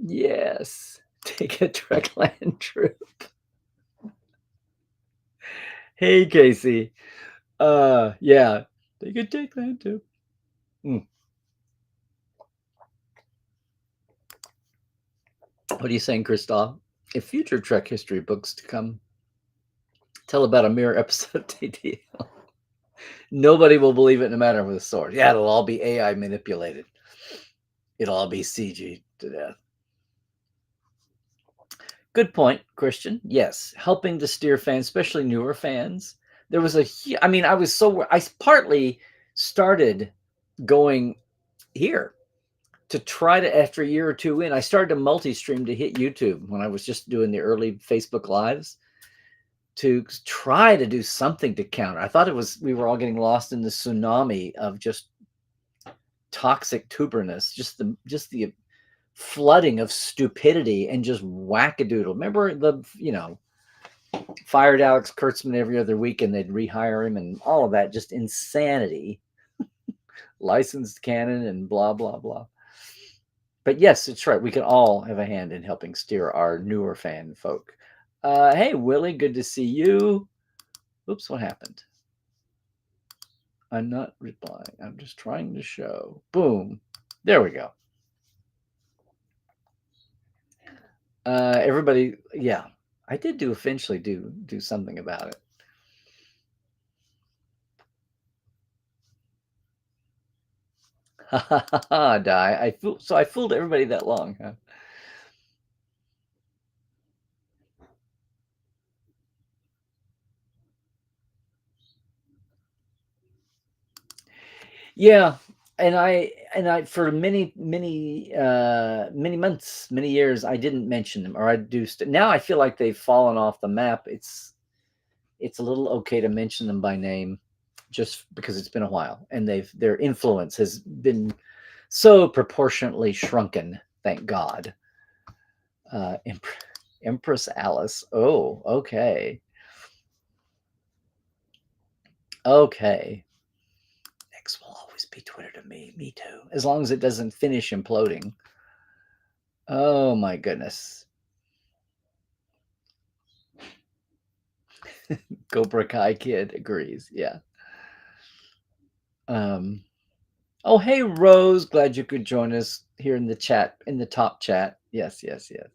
Yes. Take a Trekland trip. Hey, Casey. Yeah. Take a Trekland trip. What are you saying, Christoph? If future Trek history books to come tell about a mirror episode TTL, nobody will believe it no matter what the source. Yeah, it'll all be AI manipulated. It'll all be CG to death. Good point, Christian. Yes, helping to steer fans, especially newer fans. There was I partly started going here to try to, after a year or two in, I started to multi-stream to hit YouTube when I was just doing the early Facebook Lives to try to do something to counter. I thought we were all getting lost in the tsunami of just toxic tuberness, just the flooding of stupidity and just wackadoodle. Remember fired Alex Kurtzman every other week and they'd rehire him and all of that, just insanity, licensed canon and blah, blah, blah. But yes, it's right. We can all have a hand in helping steer our newer fan folk. Hey, Willie, good to see you. Oops, what happened? I'm not replying. I'm just trying to show. Boom. There we go. Everybody, yeah, I did eventually do something about it. Ha ha ha ha! Die. I fooled everybody that long, huh? Yeah, and I for many months, many years, I didn't mention them, or I do. Now I feel like they've fallen off the map. It's a little okay to mention them by name, just because it's been a while, and their influence has been so proportionately shrunken. Thank God. Empress Alice. Oh, okay. Okay. X will always be Twitter to me. Me too. As long as it doesn't finish imploding. Oh my goodness. Cobra Kai kid agrees. Yeah. Oh, hey, Rose. Glad you could join us here in the chat, in the top chat. Yes, yes, yes.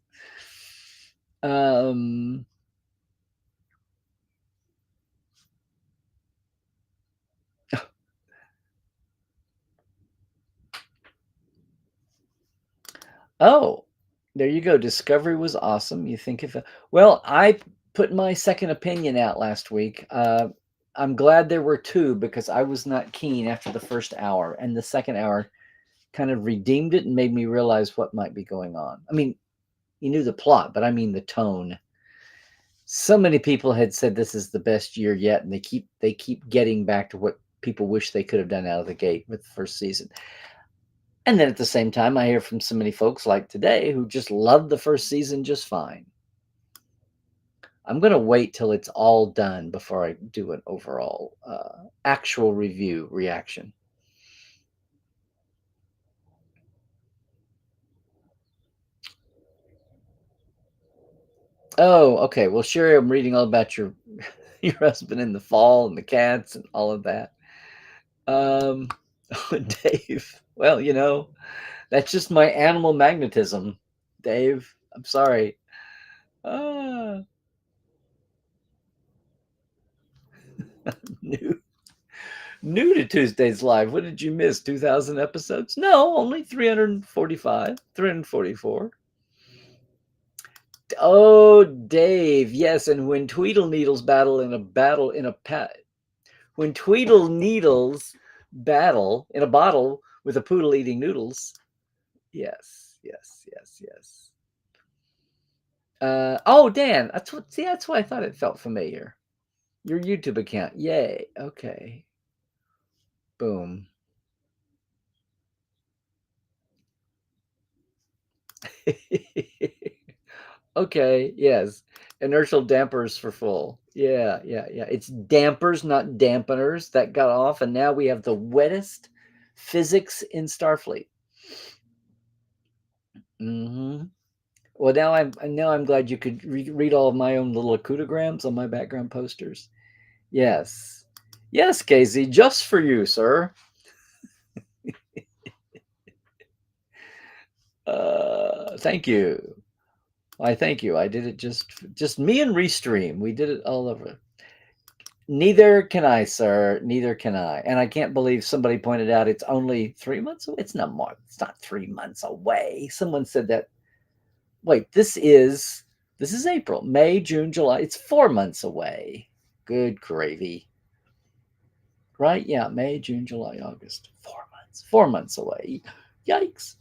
Oh, there you go. Discovery was awesome. You think if well, I put my second opinion out last week. I'm glad there were two because I was not keen after the first hour, and the second hour kind of redeemed it and made me realize what might be going on. I mean, you knew the plot, but I mean the tone. So many people had said this is the best year yet, and they keep getting back to what people wish they could have done out of the gate with the first season. And then at the same time, I hear from so many folks like today who just loved the first season just fine. I'm going to wait till it's all done before I do an overall actual review reaction. Oh, okay. Well, Sherry, I'm reading all about your your husband in the fall and the cats and all of that. Dave, well, that's just my animal magnetism, Dave. I'm sorry. Ah, new new to Tuesday's live. What did you miss? 2,000 episodes? No, only 345, 344. Oh, Dave, yes. And when Tweedle Needles when Tweedle Needles battle in a bottle with a poodle eating noodles. Yes, yes, yes, yes. Oh, Dan, that's why I thought it felt familiar. Your YouTube account. Yay. Okay. Boom. Okay, yes. Inertial dampers for full. Yeah. It's dampers, not dampeners, that got off, and now we have the wettest physics in Starfleet. Mm-hmm. Well, now I'm glad you could read all of my own little acutograms on my background posters. Yes, Casey, just for you, sir. Thank you. I thank you. I did it just me and Restream. We did it all over. Neither can I, sir. Neither can I. And I can't believe somebody pointed out it's only 3 months away. It's not more. It's not 3 months away. Someone said that. Wait, this is April, May, June, July. It's 4 months away. Good gravy. Right? Yeah, May, June, July, August. 4 months. 4 months away. Yikes.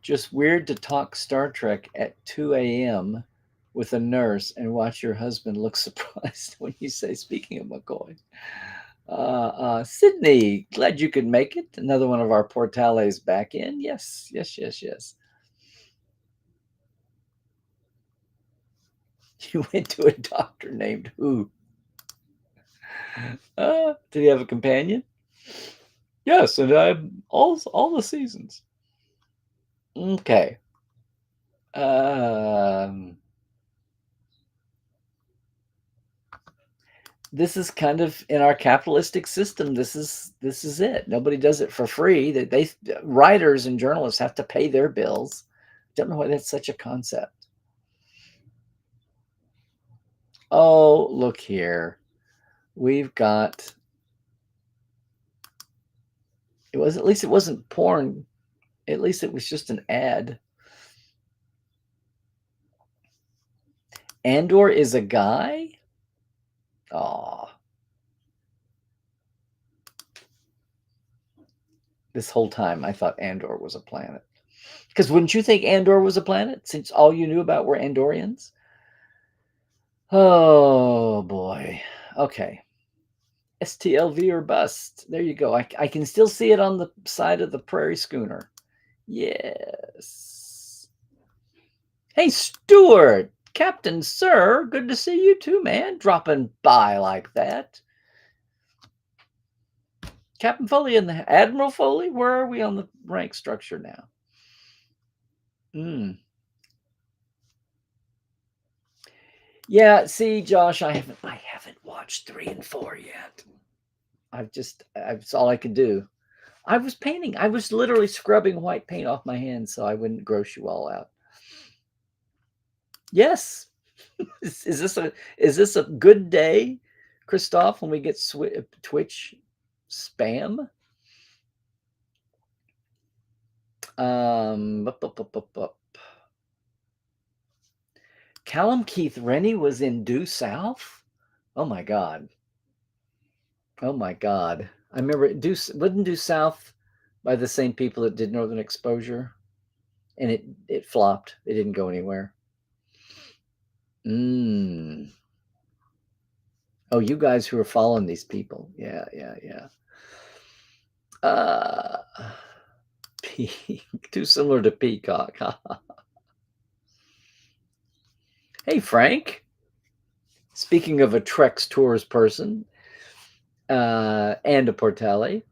Just weird to talk Star Trek at 2 a.m. with a nurse and watch your husband look surprised when you say, speaking of McCoy. Sydney, glad you could make it. Another one of our Portales back in. Yes. You went to a doctor named who? Did he have a companion? Yes, and I all the seasons. Okay. This is kind of in our capitalistic system. This is it. Nobody does it for free. That they writers and journalists have to pay their bills. Don't know why that's such a concept. Oh, look here. We've got. It was, at least it wasn't porn. At least it was just an ad. Andor is a guy? Aw. This whole time I thought Andor was a planet. Because wouldn't you think Andor was a planet since all you knew about were Andorians? Oh boy. Okay. STLV or bust. There you go. I can still see it on the side of the Prairie Schooner. Yes. Hey, Stuart. Captain Sir, good to see you too, man. Dropping by like that. Captain Foley and the Admiral Foley, where are we on the rank structure now? Yeah, see, Josh, I haven't watched 3 and 4 yet. It's all I could do. I was painting. I was literally scrubbing white paint off my hands so I wouldn't gross you all out. Yes. Is this a good day, Christoph, when we get Twitch spam? Callum Keith Rennie was in Due South? Oh my God. I remember wasn't Due South by the same people that did Northern Exposure? And it flopped. It didn't go anywhere. Oh, you guys who are following these people. Yeah. Too similar to Peacock. Hey, Frank. Speaking of a Trex Tours person and a Portale,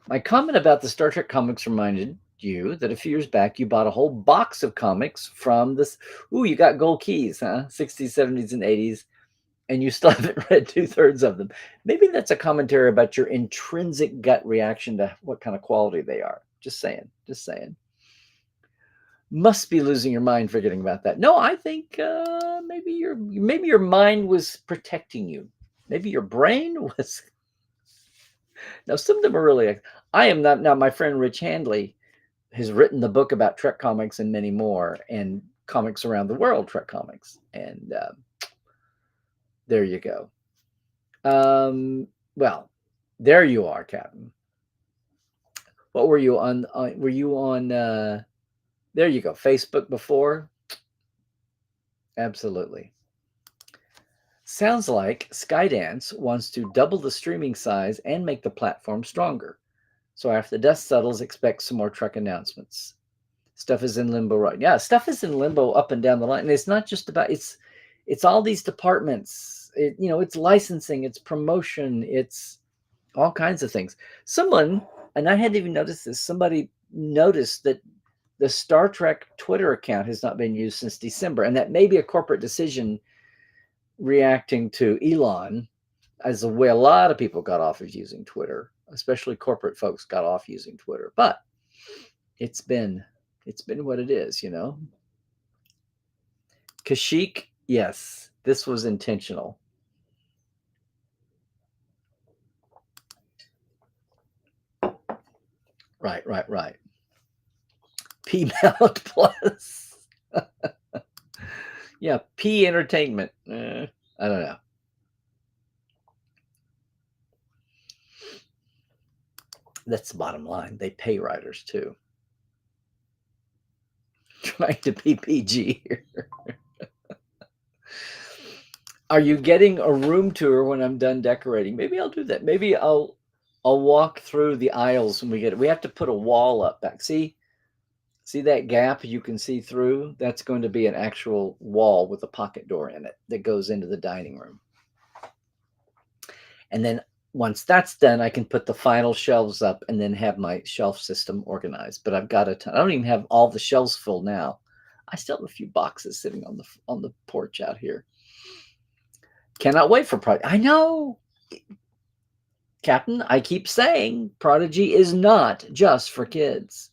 my comment about the Star Trek comics reminded you that a few years back you bought a whole box of comics from this. Ooh, you got gold keys, huh? 60s, 70s, and 80s. And you still haven't read 2/3 of them. Maybe that's a commentary about your intrinsic gut reaction to what kind of quality they are. Just saying. Must be losing your mind forgetting about that. No, I think maybe your mind was protecting you. Maybe your brain was. Now, some of them are really. I am not. Now, my friend Rich Handley has written the book about Trek comics and many more, and comics around the world, Trek comics. And there you go. Well, there you are, Captain. What were you on? Were you on? There you go. Facebook before. Absolutely. Sounds like Skydance wants to double the streaming size and make the platform stronger. So after the dust settles, expect some more Trek announcements. Stuff is in limbo right now. Yeah, stuff is in limbo up and down the line. And it's not just about it's all these departments. It's licensing, it's promotion, it's all kinds of things. Someone, and I hadn't even noticed this, somebody noticed that the Star Trek Twitter account has not been used since December, and that may be a corporate decision reacting to Elon, as the way a lot of people got off of using Twitter, especially corporate folks got off using Twitter. But it's been what it is, Kashyyyk, yes, this was intentional. Right. P Mount Plus. Yeah, P Entertainment. I don't know. That's the bottom line. They pay writers too. Trying to be PG here. Are you getting a room tour when I'm done decorating? Maybe I'll do that. Maybe I'll walk through the aisles when we get it. We have to put a wall up back. See that gap you can see through? That's going to be an actual wall with a pocket door in it that goes into the dining room. And then once that's done, I can put the final shelves up and then have my shelf system organized. But I've got a ton. I don't even have all the shelves full now. I still have a few boxes sitting on the porch out here. Cannot wait for Prodigy. I know, Captain. I keep saying Prodigy is not just for kids.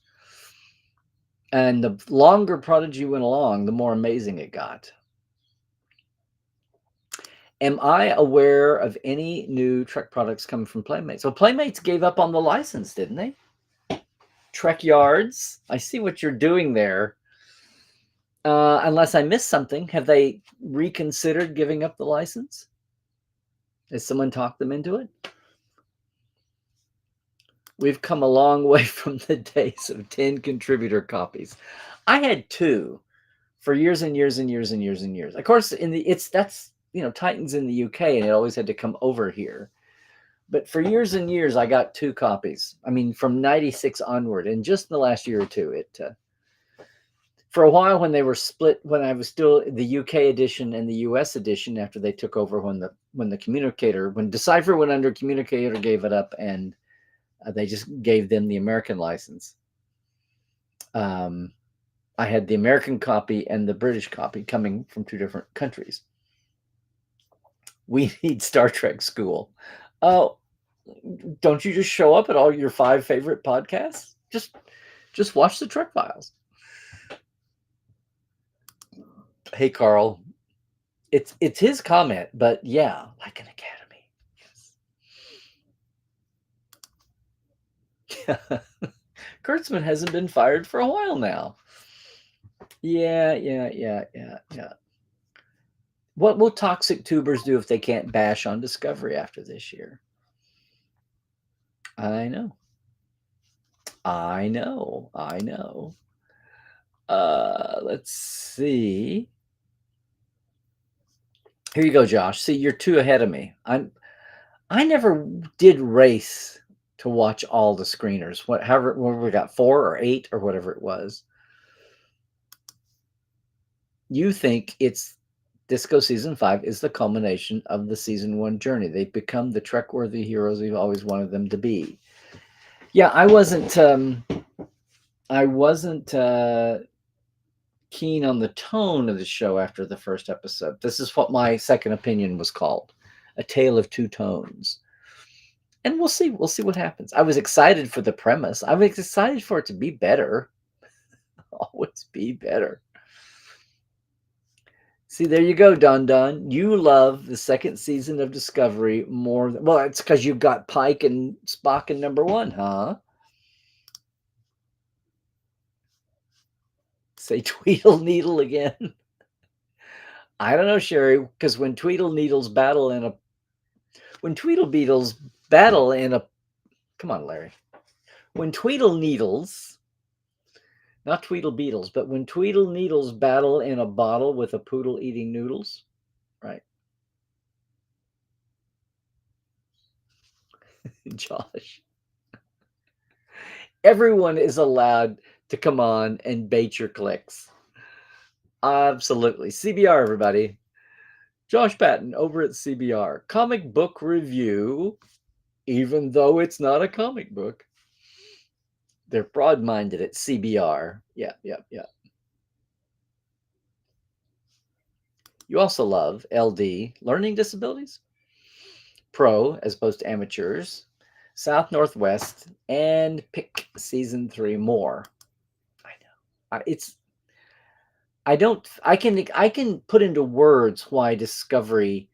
And the longer Prodigy went along, the more amazing it got. Am I aware of any new Trek products coming from Playmates? So Playmates gave up on the license, didn't they? Trek Yards. I see what you're doing there. Unless I missed something, have they reconsidered giving up the license? Has someone talked them into it? We've come a long way from the days of 10 contributor copies. I had 2 for years and years and years and years and years. Of course, that's Titan's in the UK, and it always had to come over here. But for years and years, I got 2 copies. I mean, from 96 onward, and just in the last year or two, for a while when they were split, when I was still the UK edition and the US edition, after they took over when Decipher went under, Communicator gave it up, and they just gave them the American license. I had the American copy and the British copy coming from 2 different countries. We need Star Trek School. Oh, don't you just show up at all your 5 favorite podcasts? Just watch the Trek Files. Hey, Carl. It's his comment, but yeah, like an academy. Yes. Kurtzman hasn't been fired for a while now. Yeah. What will toxic tubers do if they can't bash on Discovery after this year? I know. Let's see. Here you go, Josh. See, you're 2 ahead of me. I never did race to watch all the screeners. What we got, 4 or 8 or whatever it was. You think it's Disco Season 5 is the culmination of the Season 1 journey. They've become the Trek-worthy heroes we've always wanted them to be. Yeah, I wasn't keen on the tone of the show after the first episode. This is what my second opinion was called, A Tale of Two Tones. And we'll see what happens. I was excited for the premise. I was excited for it to be better. Always be better. See, there you go, Don. You love the second season of Discovery more than, well, it's because you got Pike and Spock in number 1, huh? Say Tweedle Needle again. I don't know, Sherry, because when Tweedle Needles battle in a come on, Larry. When Tweedle Needles, not Tweedle Beetles, but when Tweedle Needles battle in a bottle with a poodle eating noodles, right? Josh, everyone is allowed to come on and bait your clicks. Absolutely. CBR, everybody. Josh Patton over at CBR. Comic book review, even though it's not a comic book. They're broad-minded at CBR. Yeah. You also love LD, learning disabilities, pro as opposed to amateurs, South Northwest, and pick season 3 more. I know. I can put into words why Discovery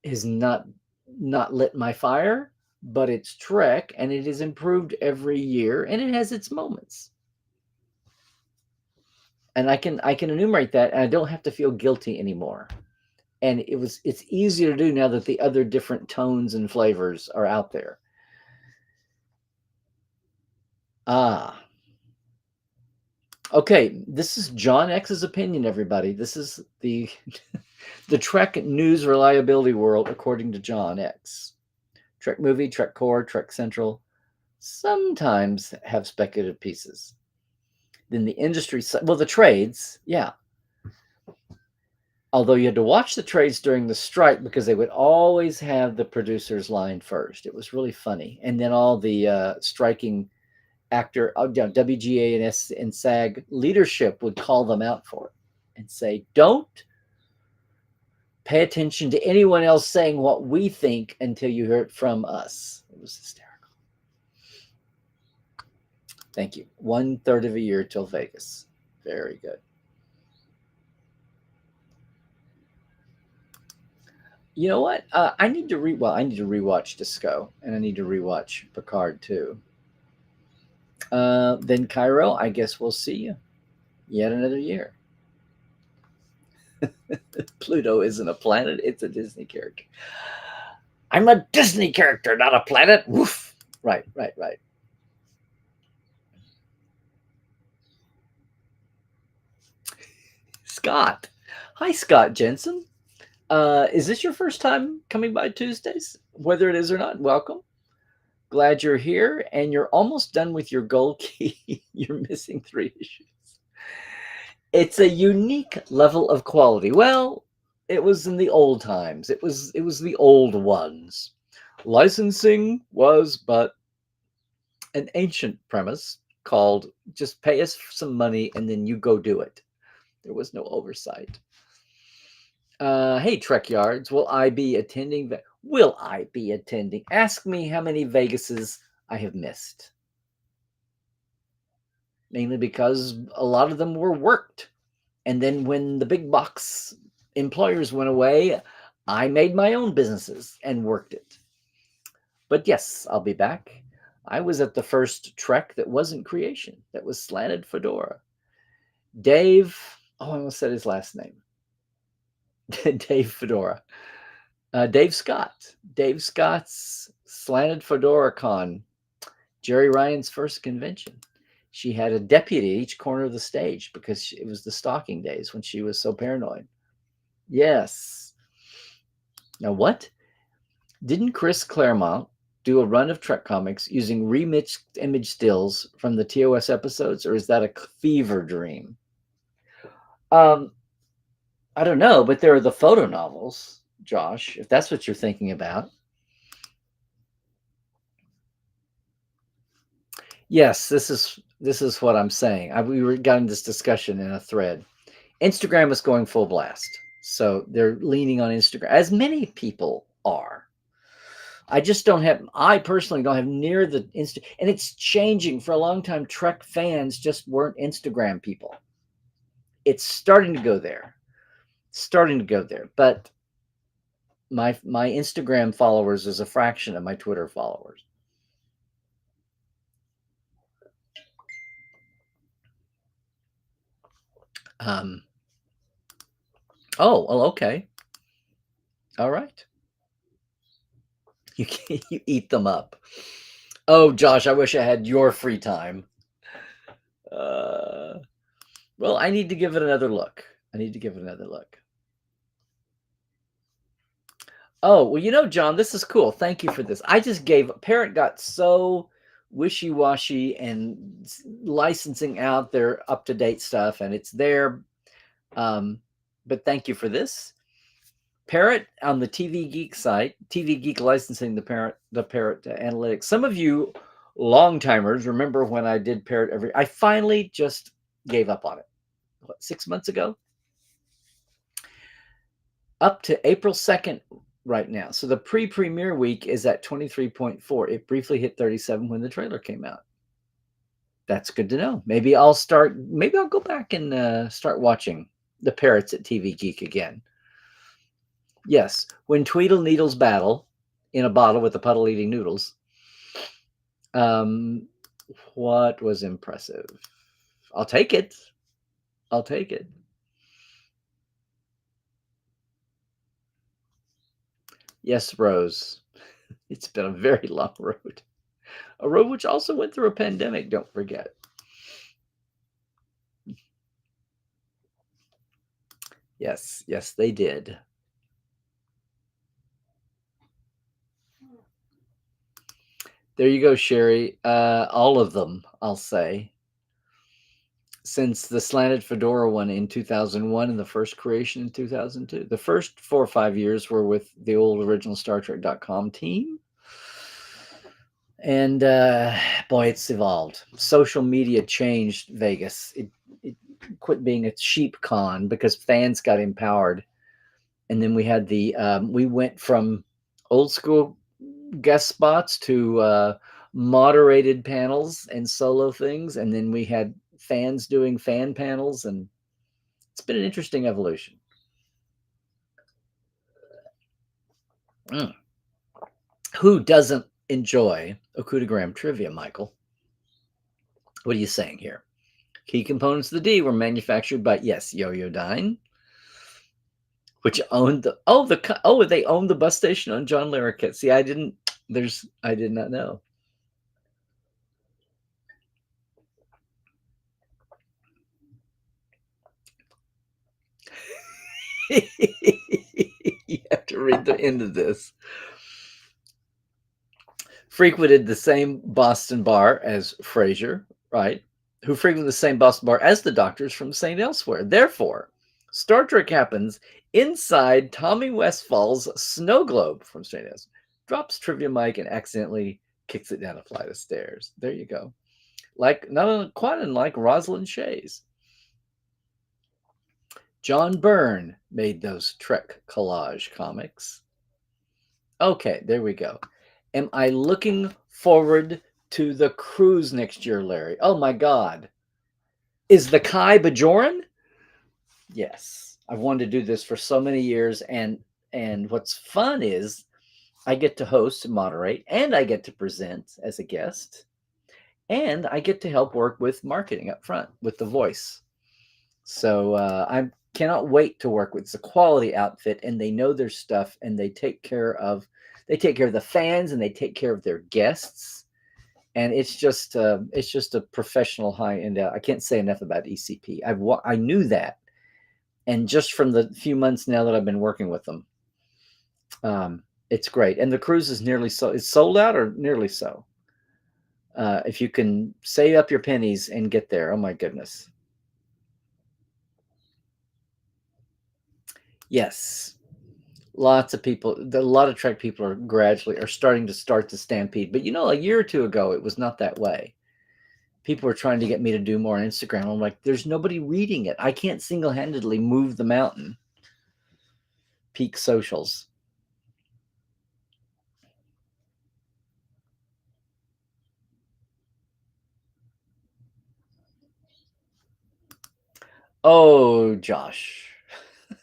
has not lit my fire, but it's Trek and it has improved every year and it has its moments. And I can enumerate that and I don't have to feel guilty anymore. And it's easier to do now that the other different tones and flavors are out there. Okay, this is John X's opinion, everybody. This is the the Trek news reliability world according to John X. Trek movie, Trek core, Trek Central sometimes have speculative pieces. Then the industry, well, the trades, yeah. Although you had to watch the trades during the strike because they would always have the producer's line first. It was really funny. And then all the striking actor, WGA and SAG leadership would call them out for it and say, don't pay attention to anyone else saying what we think until you hear it from us. It was hysterical. Thank you. 1/3 of a year till Vegas. Very good. You know what? I need to rewatch Disco, and I need to rewatch Picard too. Then Cairo, I guess we'll see you yet another year. Pluto isn't a planet; it's a Disney character. I'm a Disney character, not a planet. Woof. Right. Scott. Hi, Scott Jensen. Is this your first time coming by Tuesdays? Whether it is or not, welcome. Glad you're here, and you're almost done with your gold key. You're missing 3 issues. It's a unique level of quality. Well, it was in the old times. It was the old ones. Licensing was but an ancient premise called just pay us some money and then you go do it. There was no oversight. Hey, Trek Yards, will I be attending? Will I be attending? Ask me how many Vegases I have missed. Mainly because a lot of them were worked. And then when the big box employers went away, I made my own businesses and worked it. But yes, I'll be back. I was at the first Trek that wasn't creation, that was Slanted Fedora. Dave, I almost said his last name. Dave Fedora. Dave Scott. Dave Scott's Slanted Fedora Con. Jerry Ryan's first convention. She had a deputy at each corner of the stage because it was the stalking days when she was so paranoid. Yes. Now what? Didn't Chris Claremont do a run of Trek comics using remixed image stills from the TOS episodes, or is that a fever dream? I don't know, but there are the photo novels, Josh, if that's what you're thinking about. Yes, this is what I'm saying. We got in this discussion in a thread. Instagram is going full blast, so they're leaning on Instagram, as many people are. I personally don't have near the and it's changing. For a long time, Trek fans just weren't Instagram people. It's starting to go there. But my Instagram followers is a fraction of my Twitter followers. Oh, well, okay. All right. You eat them up. Oh, Josh, I wish I had your free time. Well, I need to give it another look. Oh, well, John, this is cool. Thank you for this. I just gave Parrot got so wishy-washy and licensing out their up-to-date stuff, and it's there. But thank you for this. Parrot on the TV Geek site, TV Geek licensing the Parrot analytics. Some of you long timers remember when I did Parrot I finally just gave up on it. What, 6 months ago? Up to April 2nd right now. So the pre-premiere week is at 23.4. It briefly hit 37 when the trailer came out. That's good to know. Maybe I'll go back and start watching the Parrots at TV Geek again. Yes, when Tweedle Needles battle in a bottle with the puddle eating noodles. What was impressive? I'll take it. I'll take it. Yes, Rose. It's been a very long road. A road which also went through a pandemic, don't forget. Yes, yes, they did. There you go, Sherry. All of them, I'll say. Since the slanted fedora one in 2001 and the first creation in 2002. The first 4 or 5 years were with the old original Star Trek.com team. And boy, it's evolved. Social media changed Vegas. It quit being a sheep con because fans got empowered. And then we went from old school guest spots to moderated panels and solo things. And then we had fans doing fan panels. And it's been an interesting evolution. Who doesn't enjoy a coup de grace trivia, Michael? What are you saying here? Key components of the D were manufactured by, yes, Yo-Yo-Dyne, which owned they owned the bus station on John Larroquette. See, I did not know. You have to read the end of this. Frequented the same Boston bar as Frasier, right? Who frequented the same Boston bar as the doctors from St. Elsewhere. Therefore, Star Trek happens inside Tommy Westfall's snow globe from St. Elsewhere. Drops trivia mic and accidentally kicks it down a flight of stairs. There you go. Quite unlike Rosalind Shays. John Byrne made those Trek collage comics. Okay, there we go. Am I looking forward to the cruise next year, Larry? Oh my God. Is the Kai Bajoran? Yes. I've wanted to do this for so many years. And what's fun is I get to host and moderate, and I get to present as a guest, and I get to help work with marketing up front with the voice. So I cannot wait to work with. It's a quality outfit, and they know their stuff, and they take care of the fans, and they take care of their guests, and it's just a professional high end. I can't say enough about ECP. I knew that, and just from the few months now that I've been working with them, it's great. And the cruise is it's sold out or nearly so. If you can save up your pennies and get there, oh my goodness. Yes. Lots of people, a lot of Trek people are starting to start the stampede. But a year or two ago, it was not that way. People were trying to get me to do more on Instagram. I'm like, there's nobody reading it. I can't single-handedly move the mountain. Peak socials. Oh, Josh.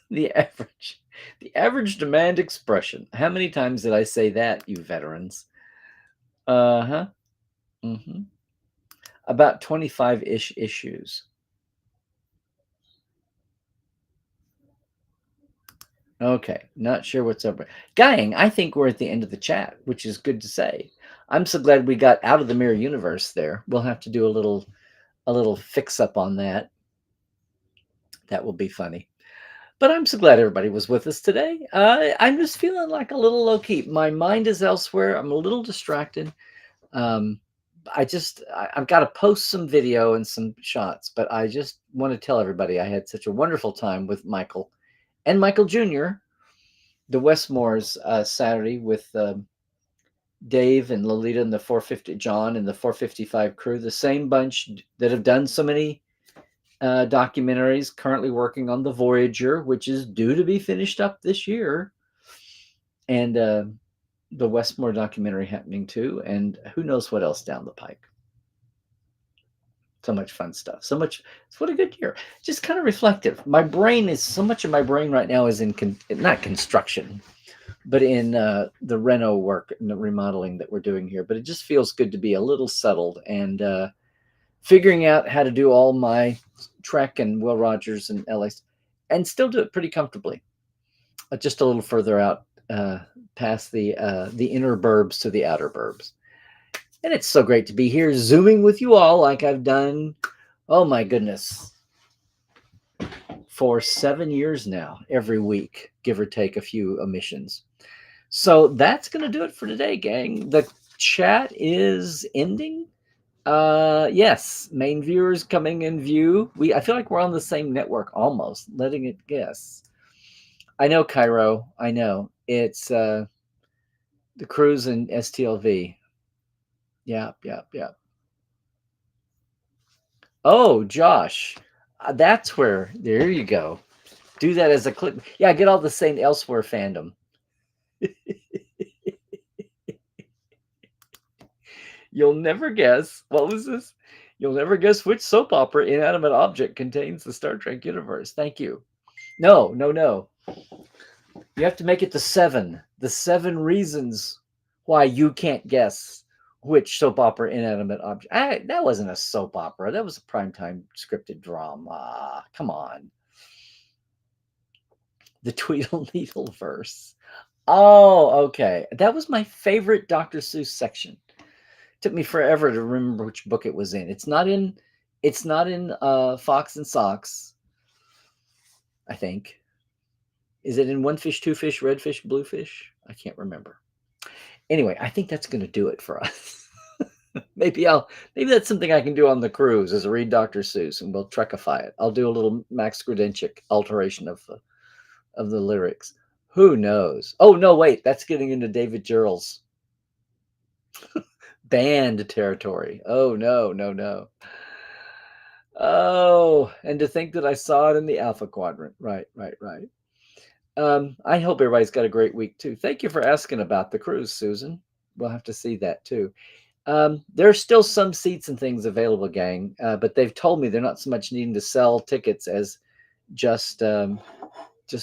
The average demand expression. How many times did I say that, you veterans? Uh-huh. Mm-hmm. About 25-ish issues. Okay, not sure what's up. Gang, I think we're at the end of the chat, which is good to say. I'm so glad we got out of the mirror universe there. We'll have to do a little fix up on that. That will be funny. But I'm so glad everybody was with us today. I'm just feeling like a little low key. My mind is elsewhere. I'm a little distracted. Um, I've got to post some video and some shots, but I just want to tell everybody I had such a wonderful time with Michael and Michael Jr., the Westmores Saturday with Dave and Lolita and the 450, John and the 455 crew, the same bunch that have done so many documentaries, currently working on the Voyager, which is due to be finished up this year, and the Westmore documentary happening too, and who knows what else down the pike. So much fun stuff. So much. It's what a good year. Just kind of reflective. My brain is so much of my brain right now is in not construction, but in the reno work and the remodeling that we're doing here. But it just feels good to be a little settled and figuring out how to do all my Trek and Will Rogers and LA and still do it pretty comfortably. Just a little further out past the inner burbs to the outer burbs. And it's so great to be here Zooming with you all like I've done, oh my goodness, for 7 years now, every week, give or take a few omissions. So that's going to do it for today, gang. The chat is ending. Yes, main viewers coming in view. I feel like we're on the same network almost, letting it guess. I know, Cairo. I know. It's the cruise and STLV. Yep. Oh, Josh, that's where. There you go. Do that as a clip. Yeah, get all the Saint Elsewhere fandom. You'll never guess. What was this? You'll never guess which soap opera inanimate object contains the Star Trek universe. Thank you. No. You have to make it the 7. The 7 reasons why you can't guess which soap opera inanimate object. That wasn't a soap opera. That was a primetime scripted drama. Come on. The Tweedle Needle verse. Oh, okay. That was my favorite Dr. Seuss section. Took me forever to remember which book it was in. It's not in Fox and Socks, I think. Is it in One Fish, Two Fish, Red Fish, Blue Fish? I can't remember. Anyway, I think that's going to do it for us. maybe that's something I can do on the cruise is read Dr. Seuss and we'll Trekify it. I'll do a little Max Grudenchik alteration of the lyrics. Who knows? Oh no, wait, that's getting into David Gerald's banned territory. Oh no. Oh, and to think that I saw it in the Alpha Quadrant. Right. I hope everybody's got a great week too. Thank you for asking about the cruise, Susan. We'll have to see that too. There's still some seats and things available, gang, but they've told me they're not so much needing to sell tickets as just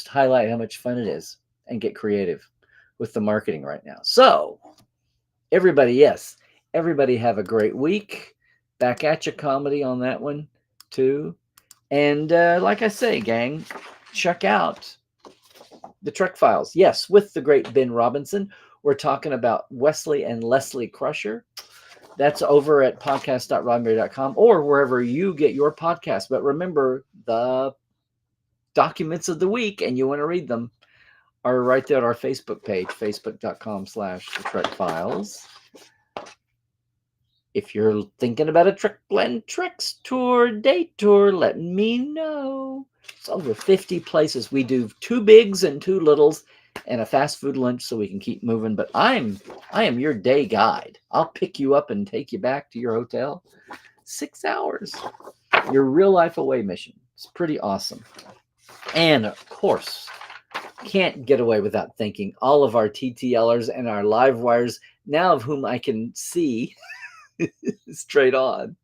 highlight how much fun it is and get creative with the marketing right now. So everybody have a great week. Back at you, comedy on that one too. And like I say, gang, check out the Trek Files. Yes, with the great Ben Robinson. We're talking about Wesley and Leslie Crusher. That's over at podcast.roddenberry.com or wherever you get your podcast. But remember, the documents of the week, and you want to read them, are right there at our Facebook page, facebook.com/the Trek Files. If you're thinking about a Trekland Treks tour, day tour, let me know. It's over 50 places. We do 2 bigs and 2 littles and a fast food lunch so we can keep moving. But I am your day guide. I'll pick you up and take you back to your hotel. 6 hours. Your real life away mission. It's pretty awesome. And of course, can't get away without thanking all of our TTLers and our live wires, now of whom I can see straight on.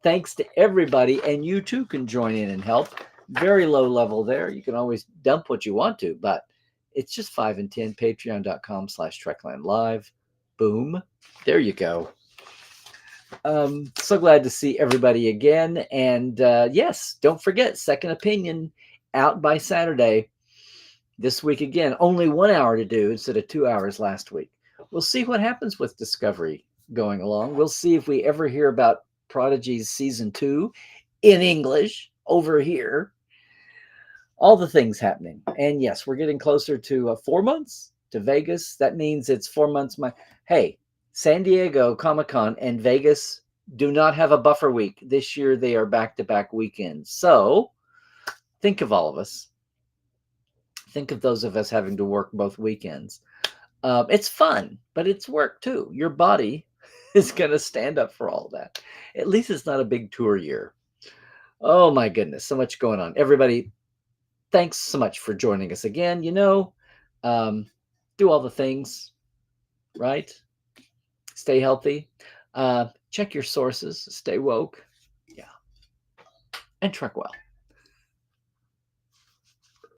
Thanks to everybody, and you too can join in and help. Very low level there. You can always dump what you want to, but it's just $5 and $10. Patreon.com/Trekland Live. Boom. There you go. So glad to see everybody again. And yes, don't forget, Second Opinion out by Saturday. This week again, only 1 hour to do instead of 2 hours last week. We'll see what happens with Discovery going along. We'll see if we ever hear about Prodigy's season 2 in English over here. all the things happening. And yes, we're getting closer to 4 months to Vegas. That means it's 4 months. Hey, San Diego Comic-Con and Vegas do not have a buffer week. This year they are back-to-back weekends. So think of all of us. Think of those of us having to work both weekends. It's fun, but it's work too. Your body is going to stand up for all that. At least it's not a big tour year. Oh my goodness, so much going on. Everybody, thanks so much for joining us again. Do all the things, right? Stay healthy. Check your sources. Stay woke. Yeah. And trek well.